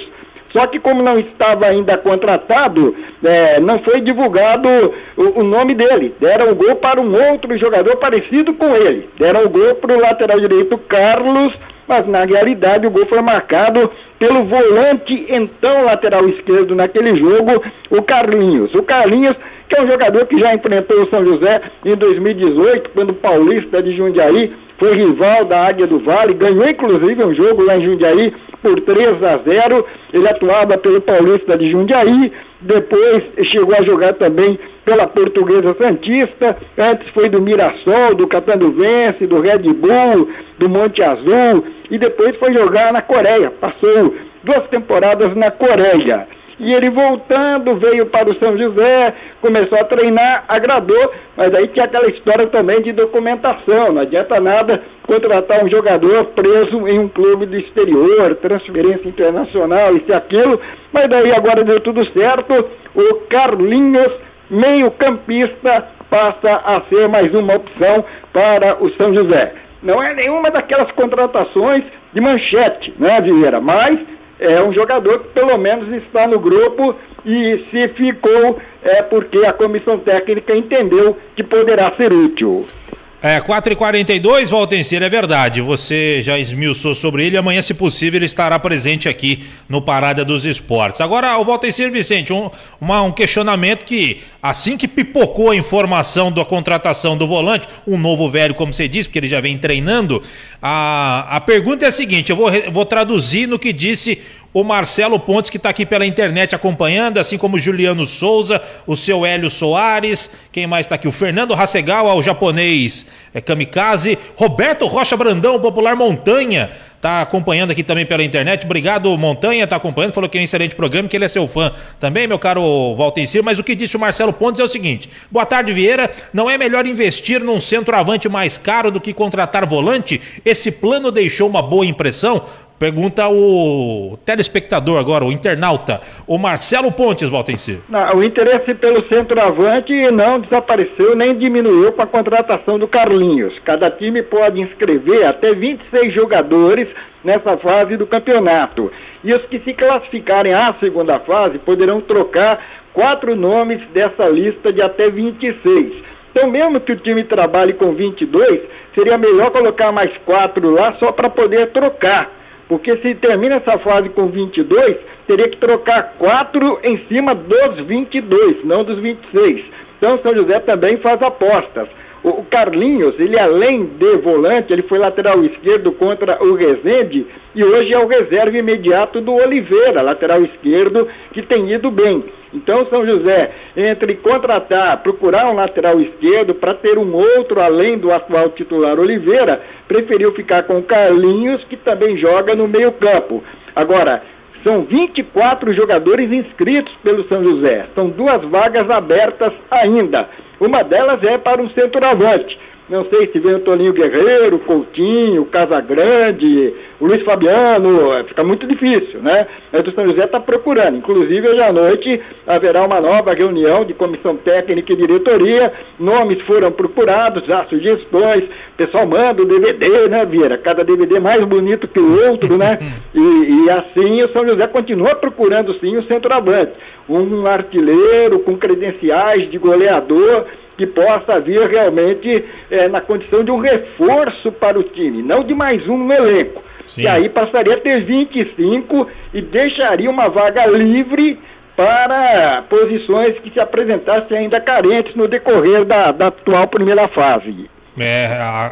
Só que como não estava ainda contratado, não foi divulgado o nome dele. Deram o gol para um outro jogador parecido com ele. Deram o gol para o lateral direito Carlos, mas na realidade o gol foi marcado pelo volante, então lateral esquerdo naquele jogo, o Carlinhos. O Carlinhos que é um jogador que já enfrentou o São José em 2018, quando o Paulista de Jundiaí foi rival da Águia do Vale, ganhou inclusive um jogo lá em Jundiaí por 3-0, ele atuava pelo Paulista de Jundiaí, depois chegou a jogar também pela Portuguesa Santista, antes foi do Mirassol, do Catanduvense, do Red Bull, do Monte Azul, e depois foi jogar na Coreia, passou 2 temporadas na Coreia. E ele voltando, veio para o São José, começou a treinar, agradou, mas aí tinha aquela história também de documentação, não adianta nada contratar um jogador preso em um clube do exterior, transferência internacional, isso e aquilo, mas daí agora deu tudo certo, o Carlinhos, meio-campista, passa a ser mais uma opção para o São José. Não é nenhuma daquelas contratações de manchete, né, Vieira? Mas é um jogador que pelo menos está no grupo e se ficou é porque a comissão técnica entendeu que poderá ser útil. 4h42, Valtencir, é verdade, você já esmiuçou sobre ele, amanhã, se possível, ele estará presente aqui no Parada dos Esportes. Agora, o Valtencir Vicente, um questionamento que, assim que pipocou a informação da contratação do volante, um novo velho, como você disse, porque ele já vem treinando, a pergunta é a seguinte, eu vou traduzir no que disse o Marcelo Pontes, que está aqui pela internet acompanhando, assim como o Juliano Souza, o seu Hélio Soares, quem mais está aqui? O Fernando Hasegawa, o japonês Kamikaze, Roberto Rocha Brandão, o popular Montanha, está acompanhando aqui também pela internet. Obrigado, Montanha, está acompanhando, falou que é um excelente programa, que ele é seu fã também, meu caro Valtencir, mas o que disse o Marcelo Pontes é o seguinte: boa tarde, Vieira, não é melhor investir num centroavante mais caro do que contratar volante? Esse plano deixou uma boa impressão? Pergunta o telespectador agora, o internauta, o Marcelo Pontes, Valtencir. Não, o interesse pelo centroavante não desapareceu nem diminuiu com a contratação do Carlinhos. Cada time pode inscrever até 26 jogadores nessa fase do campeonato. E os que se classificarem à segunda fase poderão trocar 4 nomes dessa lista de até 26. Então, mesmo que o time trabalhe com 22, seria melhor colocar mais 4 lá só para poder trocar. Porque se termina essa fase com 22, teria que trocar 4 em cima dos 22, não dos 26. Então, São José também faz apostas. O Carlinhos, ele além de volante, ele foi lateral esquerdo contra o Resende e hoje é o reserva imediato do Oliveira, lateral esquerdo, que tem ido bem. Então, São José, entre contratar, procurar um lateral esquerdo para ter um outro além do atual titular Oliveira, preferiu ficar com o Carlinhos, que também joga no meio-campo. Agora, são 24 jogadores inscritos pelo São José. São 2 vagas abertas ainda. Uma delas é para um centroavante. Não sei se vem o Toninho Guerreiro, Coutinho, Casagrande, o Luiz Fabiano, fica muito difícil, né? Mas o São José está procurando. Inclusive, hoje à noite haverá uma nova reunião de comissão técnica e diretoria. Nomes foram procurados, já sugestões. O pessoal manda o DVD, né, Vieira? Cada DVD mais bonito que o outro, né? E assim o São José continua procurando, sim, o centroavante. Um artilheiro com credenciais de goleador, que possa vir realmente na condição de um reforço para o time, não de mais um no elenco. Sim. E aí passaria a ter 25 e deixaria uma vaga livre para posições que se apresentassem ainda carentes no decorrer da atual primeira fase.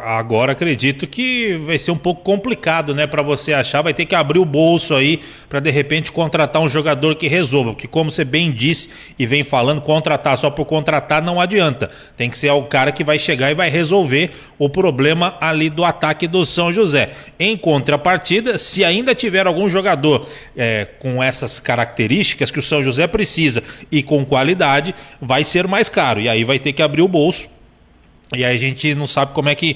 Agora acredito que vai ser um pouco complicado, né, para você achar, vai ter que abrir o bolso aí para de repente contratar um jogador que resolva, porque como você bem disse e vem falando, contratar só por contratar não adianta, tem que ser o cara que vai chegar e vai resolver o problema ali do ataque do São José. Em contrapartida, se ainda tiver algum jogador com essas características que o São José precisa e com qualidade, vai ser mais caro, e aí vai ter que abrir o bolso. E aí a gente não sabe como é que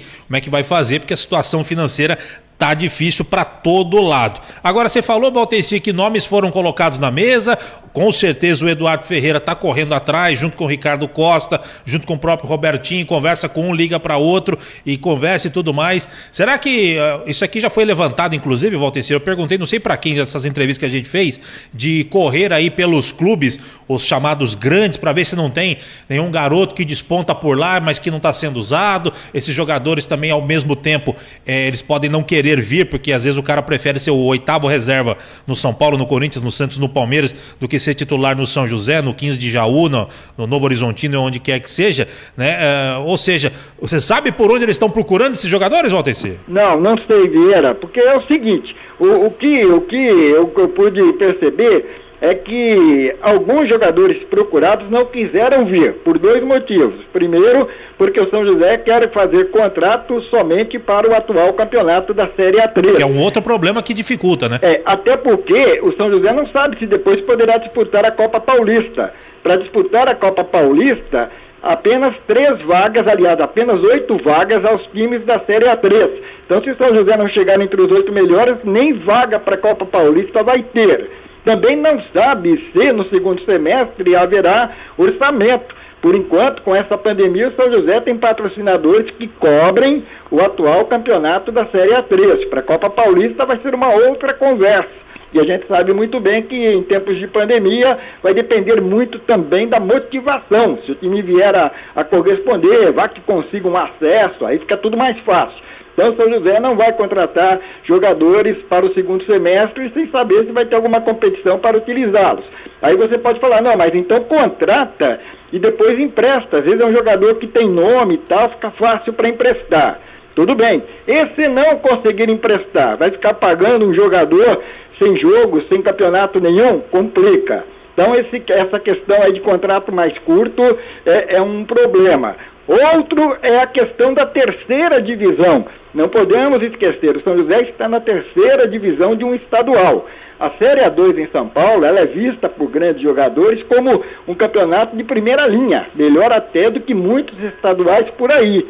vai fazer, porque a situação financeira tá difícil para todo lado. Agora, você falou, Valtencir, que nomes foram colocados na mesa, com certeza o Eduardo Ferreira tá correndo atrás, junto com o Ricardo Costa, junto com o próprio Robertinho, conversa com um, liga para outro e conversa e tudo mais. Será que isso aqui já foi levantado, inclusive, Valtencir? Eu perguntei, não sei para quem, dessas entrevistas que a gente fez, de correr aí pelos clubes, os chamados grandes, para ver se não tem nenhum garoto que desponta por lá, mas que não está sendo usado. Esses jogadores também, ao mesmo tempo, eles podem não querer querer vir, porque às vezes o cara prefere ser o 8º reserva no São Paulo, no Corinthians, no Santos, no Palmeiras, do que ser titular no São José, no 15 de Jaú, no Novo Horizontino, onde quer que seja, né? Ou seja, você sabe por onde eles estão procurando esses jogadores, Valteci? Não sei, Vieira, porque é o seguinte, o que eu pude perceber é que alguns jogadores procurados não quiseram vir, por 2 motivos. Primeiro, porque o São José quer fazer contrato somente para o atual campeonato da Série A3. Que é um outro problema que dificulta, né? Até porque o São José não sabe se depois poderá disputar a Copa Paulista. Para disputar a Copa Paulista, apenas 3 vagas, aliás, apenas 8 vagas aos times da Série A3. Então, se o São José não chegar entre os 8 melhores, nem vaga para a Copa Paulista vai ter. Também não sabe se no segundo semestre haverá orçamento. Por enquanto, com essa pandemia, o São José tem patrocinadores que cobrem o atual campeonato da Série A3. Para a Copa Paulista vai ser uma outra conversa. E a gente sabe muito bem que em tempos de pandemia vai depender muito também da motivação. Se o time vier a corresponder, vá que consiga um acesso, aí fica tudo mais fácil. Então o São José não vai contratar jogadores para o segundo semestre sem saber se vai ter alguma competição para utilizá-los. Aí você pode falar, não, mas então contrata e depois empresta. Às vezes é um jogador que tem nome e tal, fica fácil para emprestar. Tudo bem. E se não conseguir emprestar, vai ficar pagando um jogador sem jogo, sem campeonato nenhum? Complica. Então essa questão aí de contrato mais curto é um problema. Outro é a questão da 3ª divisão. Não podemos esquecer, o São José está na 3ª divisão de um estadual. A Série A2 em São Paulo, ela é vista por grandes jogadores como um campeonato de primeira linha, melhor até do que muitos estaduais por aí.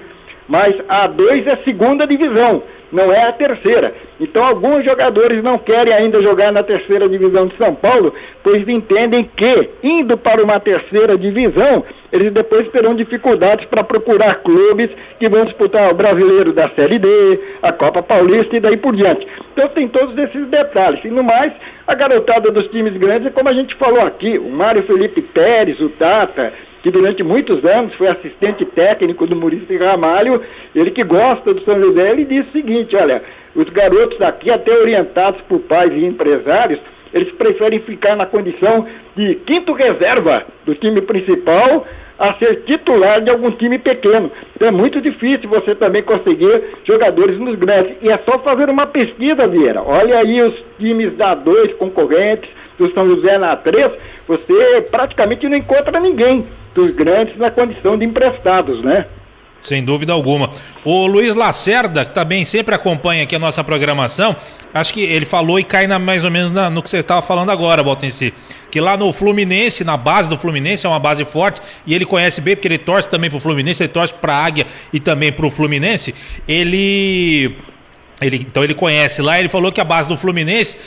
Mas a A2 é a 2ª divisão, não é a 3ª. Então alguns jogadores não querem ainda jogar na 3ª divisão de São Paulo, pois entendem que, indo para uma 3ª divisão, eles depois terão dificuldades para procurar clubes que vão disputar o Brasileiro da Série D, a Copa Paulista e daí por diante. Então tem todos esses detalhes. E no mais, a garotada dos times grandes é como a gente falou aqui, o Mário Felipe Pérez, o Tata, que durante muitos anos foi assistente técnico do Muricy Ramalho, ele que gosta do São José, ele disse o seguinte, olha, os garotos aqui, até orientados por pais e empresários, eles preferem ficar na condição de 5º reserva do time principal a ser titular de algum time pequeno. Então é muito difícil você também conseguir jogadores nos grandes. E é só fazer uma pesquisa, Vieira. Olha aí os times da A2 concorrentes, do São José na A3, você praticamente não encontra ninguém dos grandes na condição de emprestados, né? Sem dúvida alguma. O Luiz Lacerda, que também sempre acompanha aqui a nossa programação, acho que ele falou e cai mais ou menos no que você estava falando agora, Valtenci, que lá no Fluminense, na base do Fluminense, é uma base forte, e ele conhece bem, porque ele torce também pro Fluminense, ele torce pra Águia e também pro Fluminense, então ele conhece lá, ele falou que a base do Fluminense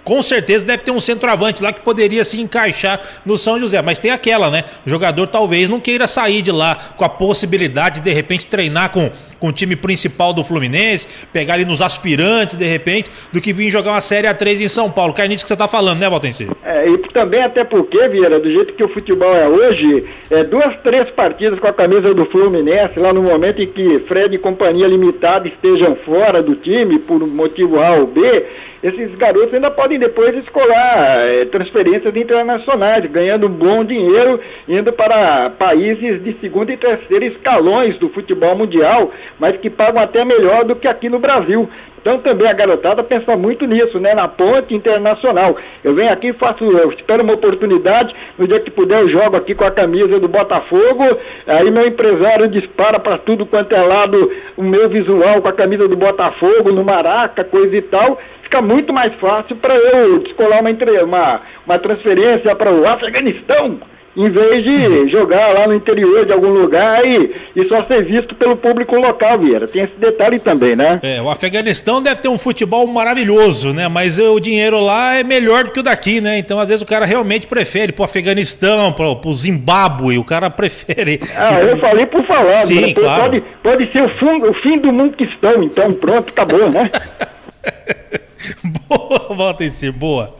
com certeza deve ter um centroavante lá que poderia se encaixar no São José, mas tem aquela, né? O jogador talvez não queira sair de lá com a possibilidade de repente treinar com o time principal do Fluminense, pegar ali nos aspirantes de repente, do que vir jogar uma Série A3 em São Paulo. Cai nisso que você tá falando, né, Valtenci? E também até porque, Vieira, do jeito que o futebol é hoje, 2, 3 partidas com a camisa do Fluminense, lá no momento em que Fred e companhia limitada estejam fora do time por motivo A ou B, esses garotos ainda podem depois escolar transferências internacionais, ganhando um bom dinheiro, indo para países de 2º e 3º escalões do futebol mundial, mas que pagam até melhor do que aqui no Brasil. Então também a garotada pensa muito nisso, né? Na ponte internacional. Eu venho aqui, eu espero uma oportunidade, no dia que puder eu jogo aqui com a camisa do Botafogo, aí meu empresário dispara para tudo quanto é lado o meu visual com a camisa do Botafogo, no Maraca, coisa e tal, fica muito mais fácil para eu descolar uma transferência para o Afeganistão, em vez de jogar lá no interior de algum lugar e só ser visto pelo público local, Vieira. Tem esse detalhe também, né? O Afeganistão deve ter um futebol maravilhoso, né? Mas o dinheiro lá é melhor do que o daqui, né? Então, às vezes, o cara realmente prefere ir pro Afeganistão, pro Zimbábue, o cara prefere... eu falei por falar. Sim, né? claro. Pode ser o fim do mundo que estão, então pronto, acabou, né? Valtencir, boa.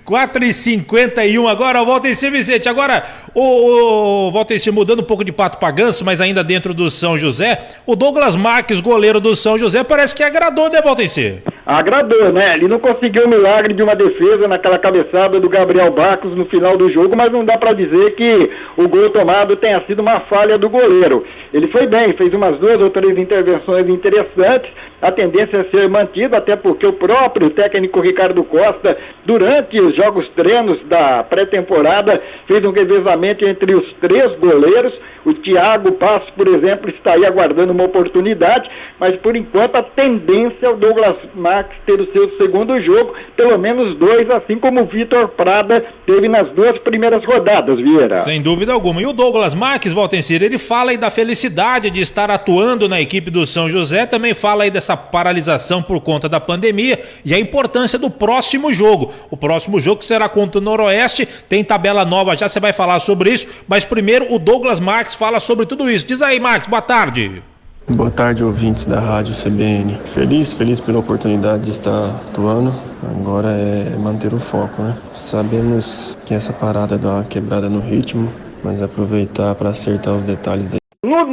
4h51 agora, Valtencir Vicente. Agora, o Valtencir, mudando um pouco de pato pra ganso, mas ainda dentro do São José, o Douglas Marques, goleiro do São José, parece que agradou, né, Valtencir? Agradou, né? Ele não conseguiu o milagre de uma defesa naquela cabeçada do Gabriel Bacos no final do jogo, mas não dá pra dizer que o gol tomado tenha sido uma falha do goleiro. Ele foi bem, fez umas 2 ou 3 intervenções interessantes. A tendência é ser mantido, até porque o próprio técnico Ricardo Costa, durante os jogos treinos da pré-temporada, fez um revezamento entre os 3 goleiros. O Thiago Passos, por exemplo, está aí aguardando uma oportunidade, mas por enquanto a tendência é o Douglas Marques ter o seu segundo jogo, pelo menos 2, assim como o Vitor Prada teve nas 2 primeiras rodadas, Vieira. Sem dúvida alguma. E o Douglas Marques, Valtencir, ele fala aí da felicidade de estar atuando na equipe do São José, também fala aí dessa paralisação por conta da pandemia e a importância do próximo jogo. O próximo jogo será contra o Noroeste, tem tabela nova, já você vai falar sobre isso, mas primeiro o Douglas Marques fala sobre tudo isso. Diz aí, Marques, boa tarde. Boa tarde, ouvintes da Rádio CBN. Feliz pela oportunidade de estar atuando. Agora é manter o foco, né? Sabemos que essa parada dá uma quebrada no ritmo, mas aproveitar para acertar os detalhes dele.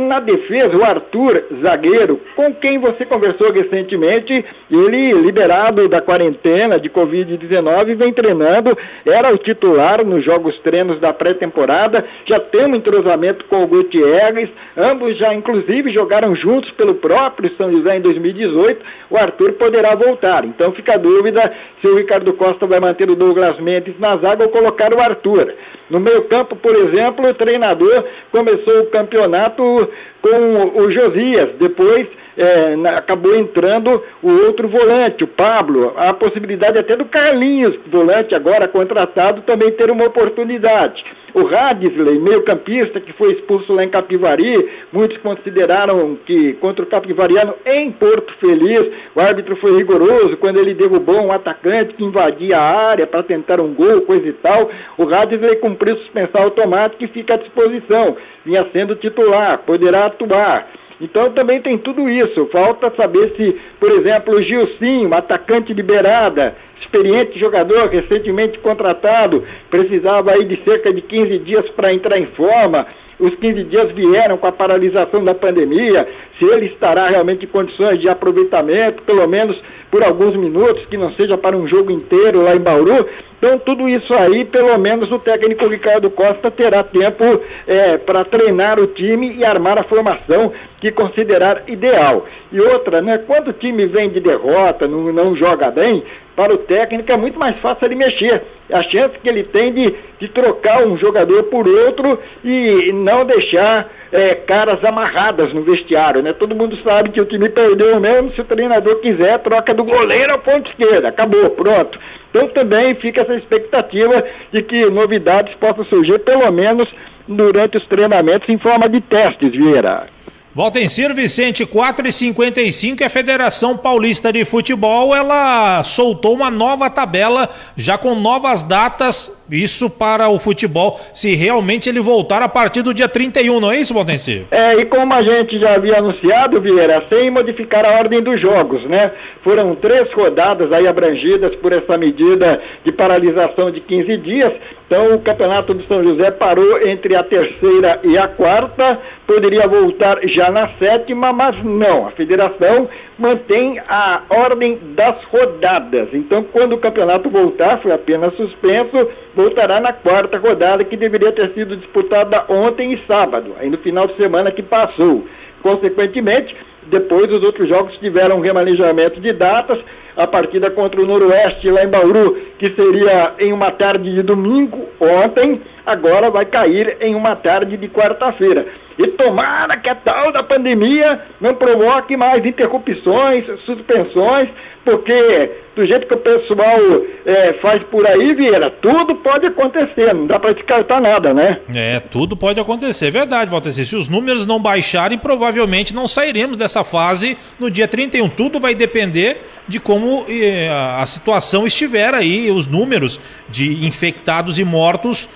Na defesa, o Arthur, zagueiro, com quem você conversou recentemente, ele, liberado da quarentena de Covid-19, vem treinando, era o titular nos jogos treinos da pré-temporada, já tem um entrosamento com o Gutierrez, ambos já inclusive jogaram juntos pelo próprio São José em 2018, o Arthur poderá voltar, então fica a dúvida se o Ricardo Costa vai manter o Douglas Mendes na zaga ou colocar o Arthur. No meio-campo, por exemplo, o treinador começou o campeonato com o Josias, depois acabou entrando o outro volante, o Pablo, a possibilidade até do Carlinhos, volante agora contratado, também ter uma oportunidade. O Radisley, meio-campista, que foi expulso lá em Capivari, muitos consideraram que contra o Capivariano em Porto Feliz, o árbitro foi rigoroso quando ele derrubou um atacante que invadia a área para tentar um gol, coisa e tal. O Radisley cumpriu suspensão automática e fica à disposição, vinha sendo titular, poderá atuar. Então também tem tudo isso, falta saber se, por exemplo, o Gilcinho, atacante liberada, experiente jogador, recentemente contratado, precisava aí de cerca de 15 dias para entrar em forma, os 15 dias vieram com a paralisação da pandemia, se ele estará realmente em condições de aproveitamento, pelo menos por alguns minutos, que não seja para um jogo inteiro lá em Bauru. Então tudo isso aí, pelo menos o técnico Ricardo Costa terá tempo para treinar o time e armar a formação que considerar ideal. E outra, né, quando o time vem de derrota, não joga bem, para o técnico é muito mais fácil ele mexer. A chance que ele tem de trocar um jogador por outro e não deixar caras amarradas no vestiário, né? Todo mundo sabe que o time perdeu mesmo, se o treinador quiser, troca do goleiro à ponta esquerda, acabou, pronto. Então também fica essa expectativa de que novidades possam surgir, pelo menos durante os treinamentos, em forma de testes, Vieira. Valtencir Vicente, 4h55, a Federação Paulista de Futebol, ela soltou uma nova tabela, já com novas datas, isso para o futebol, se realmente ele voltar a partir do dia 31, não é isso, Valtencir? E como a gente já havia anunciado, Vieira, sem modificar a ordem dos jogos, né? Foram 3 rodadas aí abrangidas por essa medida de paralisação de 15 dias, então o Campeonato do São José parou entre a 3ª e a 4ª, poderia voltar já na 7ª, mas não, a federação mantém a ordem das rodadas, então quando o campeonato voltar, foi apenas suspenso, voltará na 4ª rodada, que deveria ter sido disputada ontem e sábado, aí no final de semana que passou. Consequentemente, depois os outros jogos tiveram um remanejamento de datas, a partida contra o Noroeste lá em Bauru, que seria em uma tarde de domingo, ontem, agora vai cair em uma tarde de quarta-feira. E tomara que a tal da pandemia não provoque mais interrupções, suspensões, porque do jeito que o pessoal faz por aí, Vieira, tudo pode acontecer, não dá para descartar nada, né? Tudo pode acontecer, é verdade, Valtencir. Se os números não baixarem, provavelmente não sairemos dessa fase no dia 31. Tudo vai depender de como a situação estiver aí, os números de infectados e mortos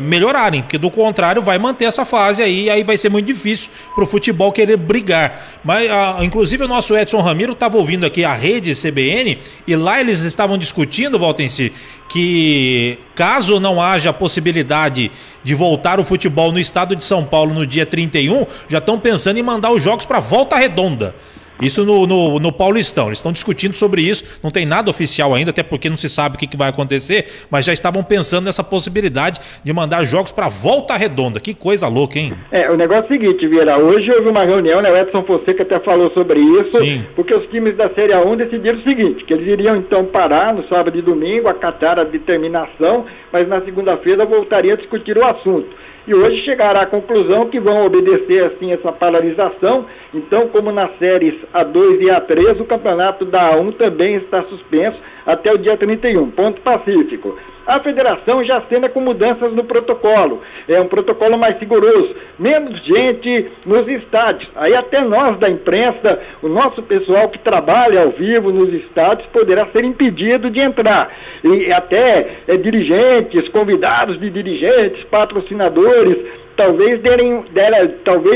melhorarem, porque do contrário vai manter essa fase aí vai ser muito difícil pro futebol querer brigar. Mas inclusive o nosso Edson Ramiro estava ouvindo aqui a rede CBN e lá eles estavam discutindo, Valtenci, que caso não haja possibilidade de voltar o futebol no estado de São Paulo no dia 31, já estão pensando em mandar os jogos para Volta Redonda. Isso no Paulistão, eles estão discutindo sobre isso, não tem nada oficial ainda, até porque não se sabe o que vai acontecer, mas já estavam pensando nessa possibilidade de mandar jogos para Volta Redonda. Que coisa louca, hein? O negócio é o seguinte, Vieira, hoje houve uma reunião, né, o Edson Fonseca até falou sobre isso. Sim. Porque os times da Série A1 decidiram o seguinte, que eles iriam então parar no sábado e domingo, acatar a determinação, mas na segunda-feira voltariam a discutir o assunto. E hoje chegará à conclusão que vão obedecer assim essa paralisação. Então, como nas séries A2 e A3, o campeonato da A1 também está suspenso até o dia 31, ponto pacífico. A federação já acena com mudanças no protocolo. É um protocolo mais rigoroso, menos gente nos estádios. Aí até nós da imprensa, o nosso pessoal que trabalha ao vivo nos estádios poderá ser impedido de entrar. E até dirigentes, convidados de dirigentes, patrocinadores, talvez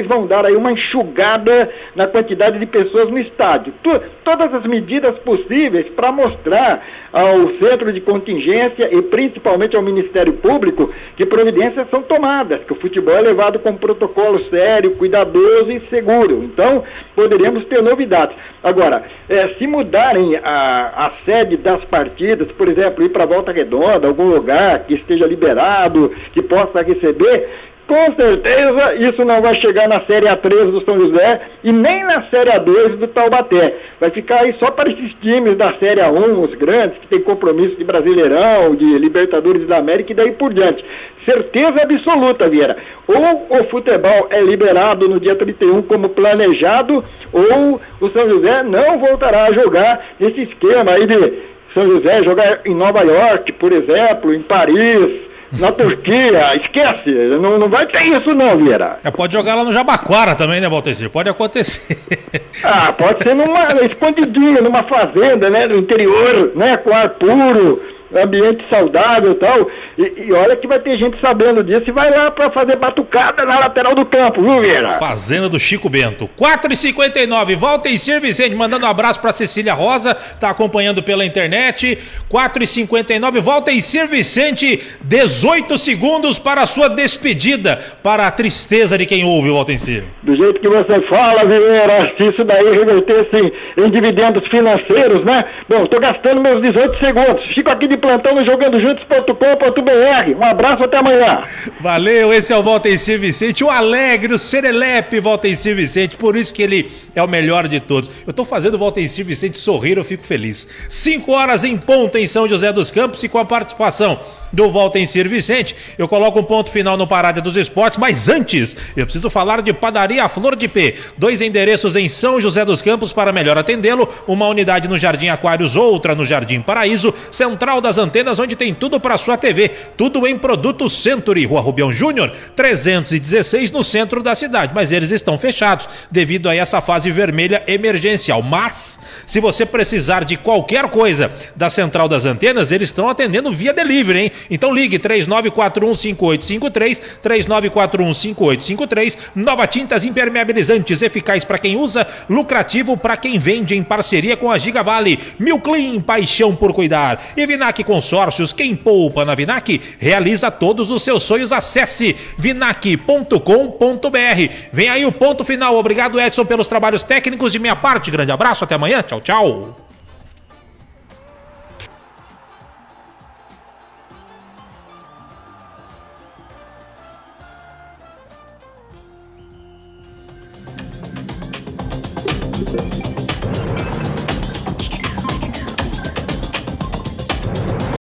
vão dar aí uma enxugada na quantidade de pessoas no estádio. Todas as medidas possíveis para mostrar ao centro de contingência e principalmente ao Ministério Público que providências são tomadas, que o futebol é levado com um protocolo sério, cuidadoso e seguro. Então, poderemos ter novidades. Agora, se mudarem a sede das partidas, por exemplo, ir para Volta Redonda, algum lugar que esteja liberado, que possa receber, com certeza isso não vai chegar na Série A3 do São José e nem na Série A2 do Taubaté. Vai ficar aí só para esses times da Série A1, os grandes, que tem compromisso de Brasileirão, de Libertadores da América e daí por diante. Certeza absoluta, Vieira. Ou o futebol é liberado no dia 31 como planejado, ou o São José não voltará a jogar esse esquema aí de São José jogar em Nova York, por exemplo, em Paris, na Turquia, esquece, não vai ter isso não, Vieira. Pode jogar lá no Jabaquara também, né, Valtenci? Pode acontecer. Pode ser escondidinho, numa fazenda, né, do interior, né, com ar puro, ambiente saudável e tal, e olha que vai ter gente sabendo disso e vai lá para fazer batucada na lateral do campo, viu, Vieira? Fazenda do Chico Bento. 4h59, Valtencir Vicente, mandando um abraço para Cecília Rosa, tá acompanhando pela internet. 4h59, Valtencir Vicente, 18 segundos para a sua despedida, para a tristeza de quem ouve, Valtencir. Do jeito que você fala, Vieira, se isso daí revertesse em dividendos financeiros, né? Bom, tô gastando meus 18 segundos, fico aqui de plantão no jogandojuntos.com.br. Um abraço, até amanhã. Valeu, esse é o Valtencir Vicente, o alegre, o serelepe Valtencir Vicente, por isso que ele é o melhor de todos. Eu tô fazendo o Valtencir Vicente sorrir, eu fico feliz. 5 horas em ponta em São José dos Campos e com a participação do Valtencir Vicente, eu coloco um ponto final no Parada dos Esportes, mas antes, eu preciso falar de Padaria Flor de P. 2 endereços em São José dos Campos para melhor atendê-lo, uma unidade no Jardim Aquários, outra no Jardim Paraíso, Central das Antenas, onde tem tudo para sua TV, tudo em produtos Century, Rua Rubião Júnior, 316 no centro da cidade, mas eles estão fechados devido a essa fase vermelha emergencial. Mas, se você precisar de qualquer coisa da Central das Antenas, eles estão atendendo via delivery, hein? Então ligue 3941-5853, 3941-5853, Nova Tintas Impermeabilizantes, eficaz para quem usa, lucrativo para quem vende, em parceria com a Gigavale, Milclean, paixão por cuidar, e Vinac Consórcios, quem poupa na Vinac, realiza todos os seus sonhos, acesse vinac.com.br. Vem aí o ponto final, obrigado Edson pelos trabalhos técnicos, de minha parte, grande abraço, até amanhã, tchau, tchau.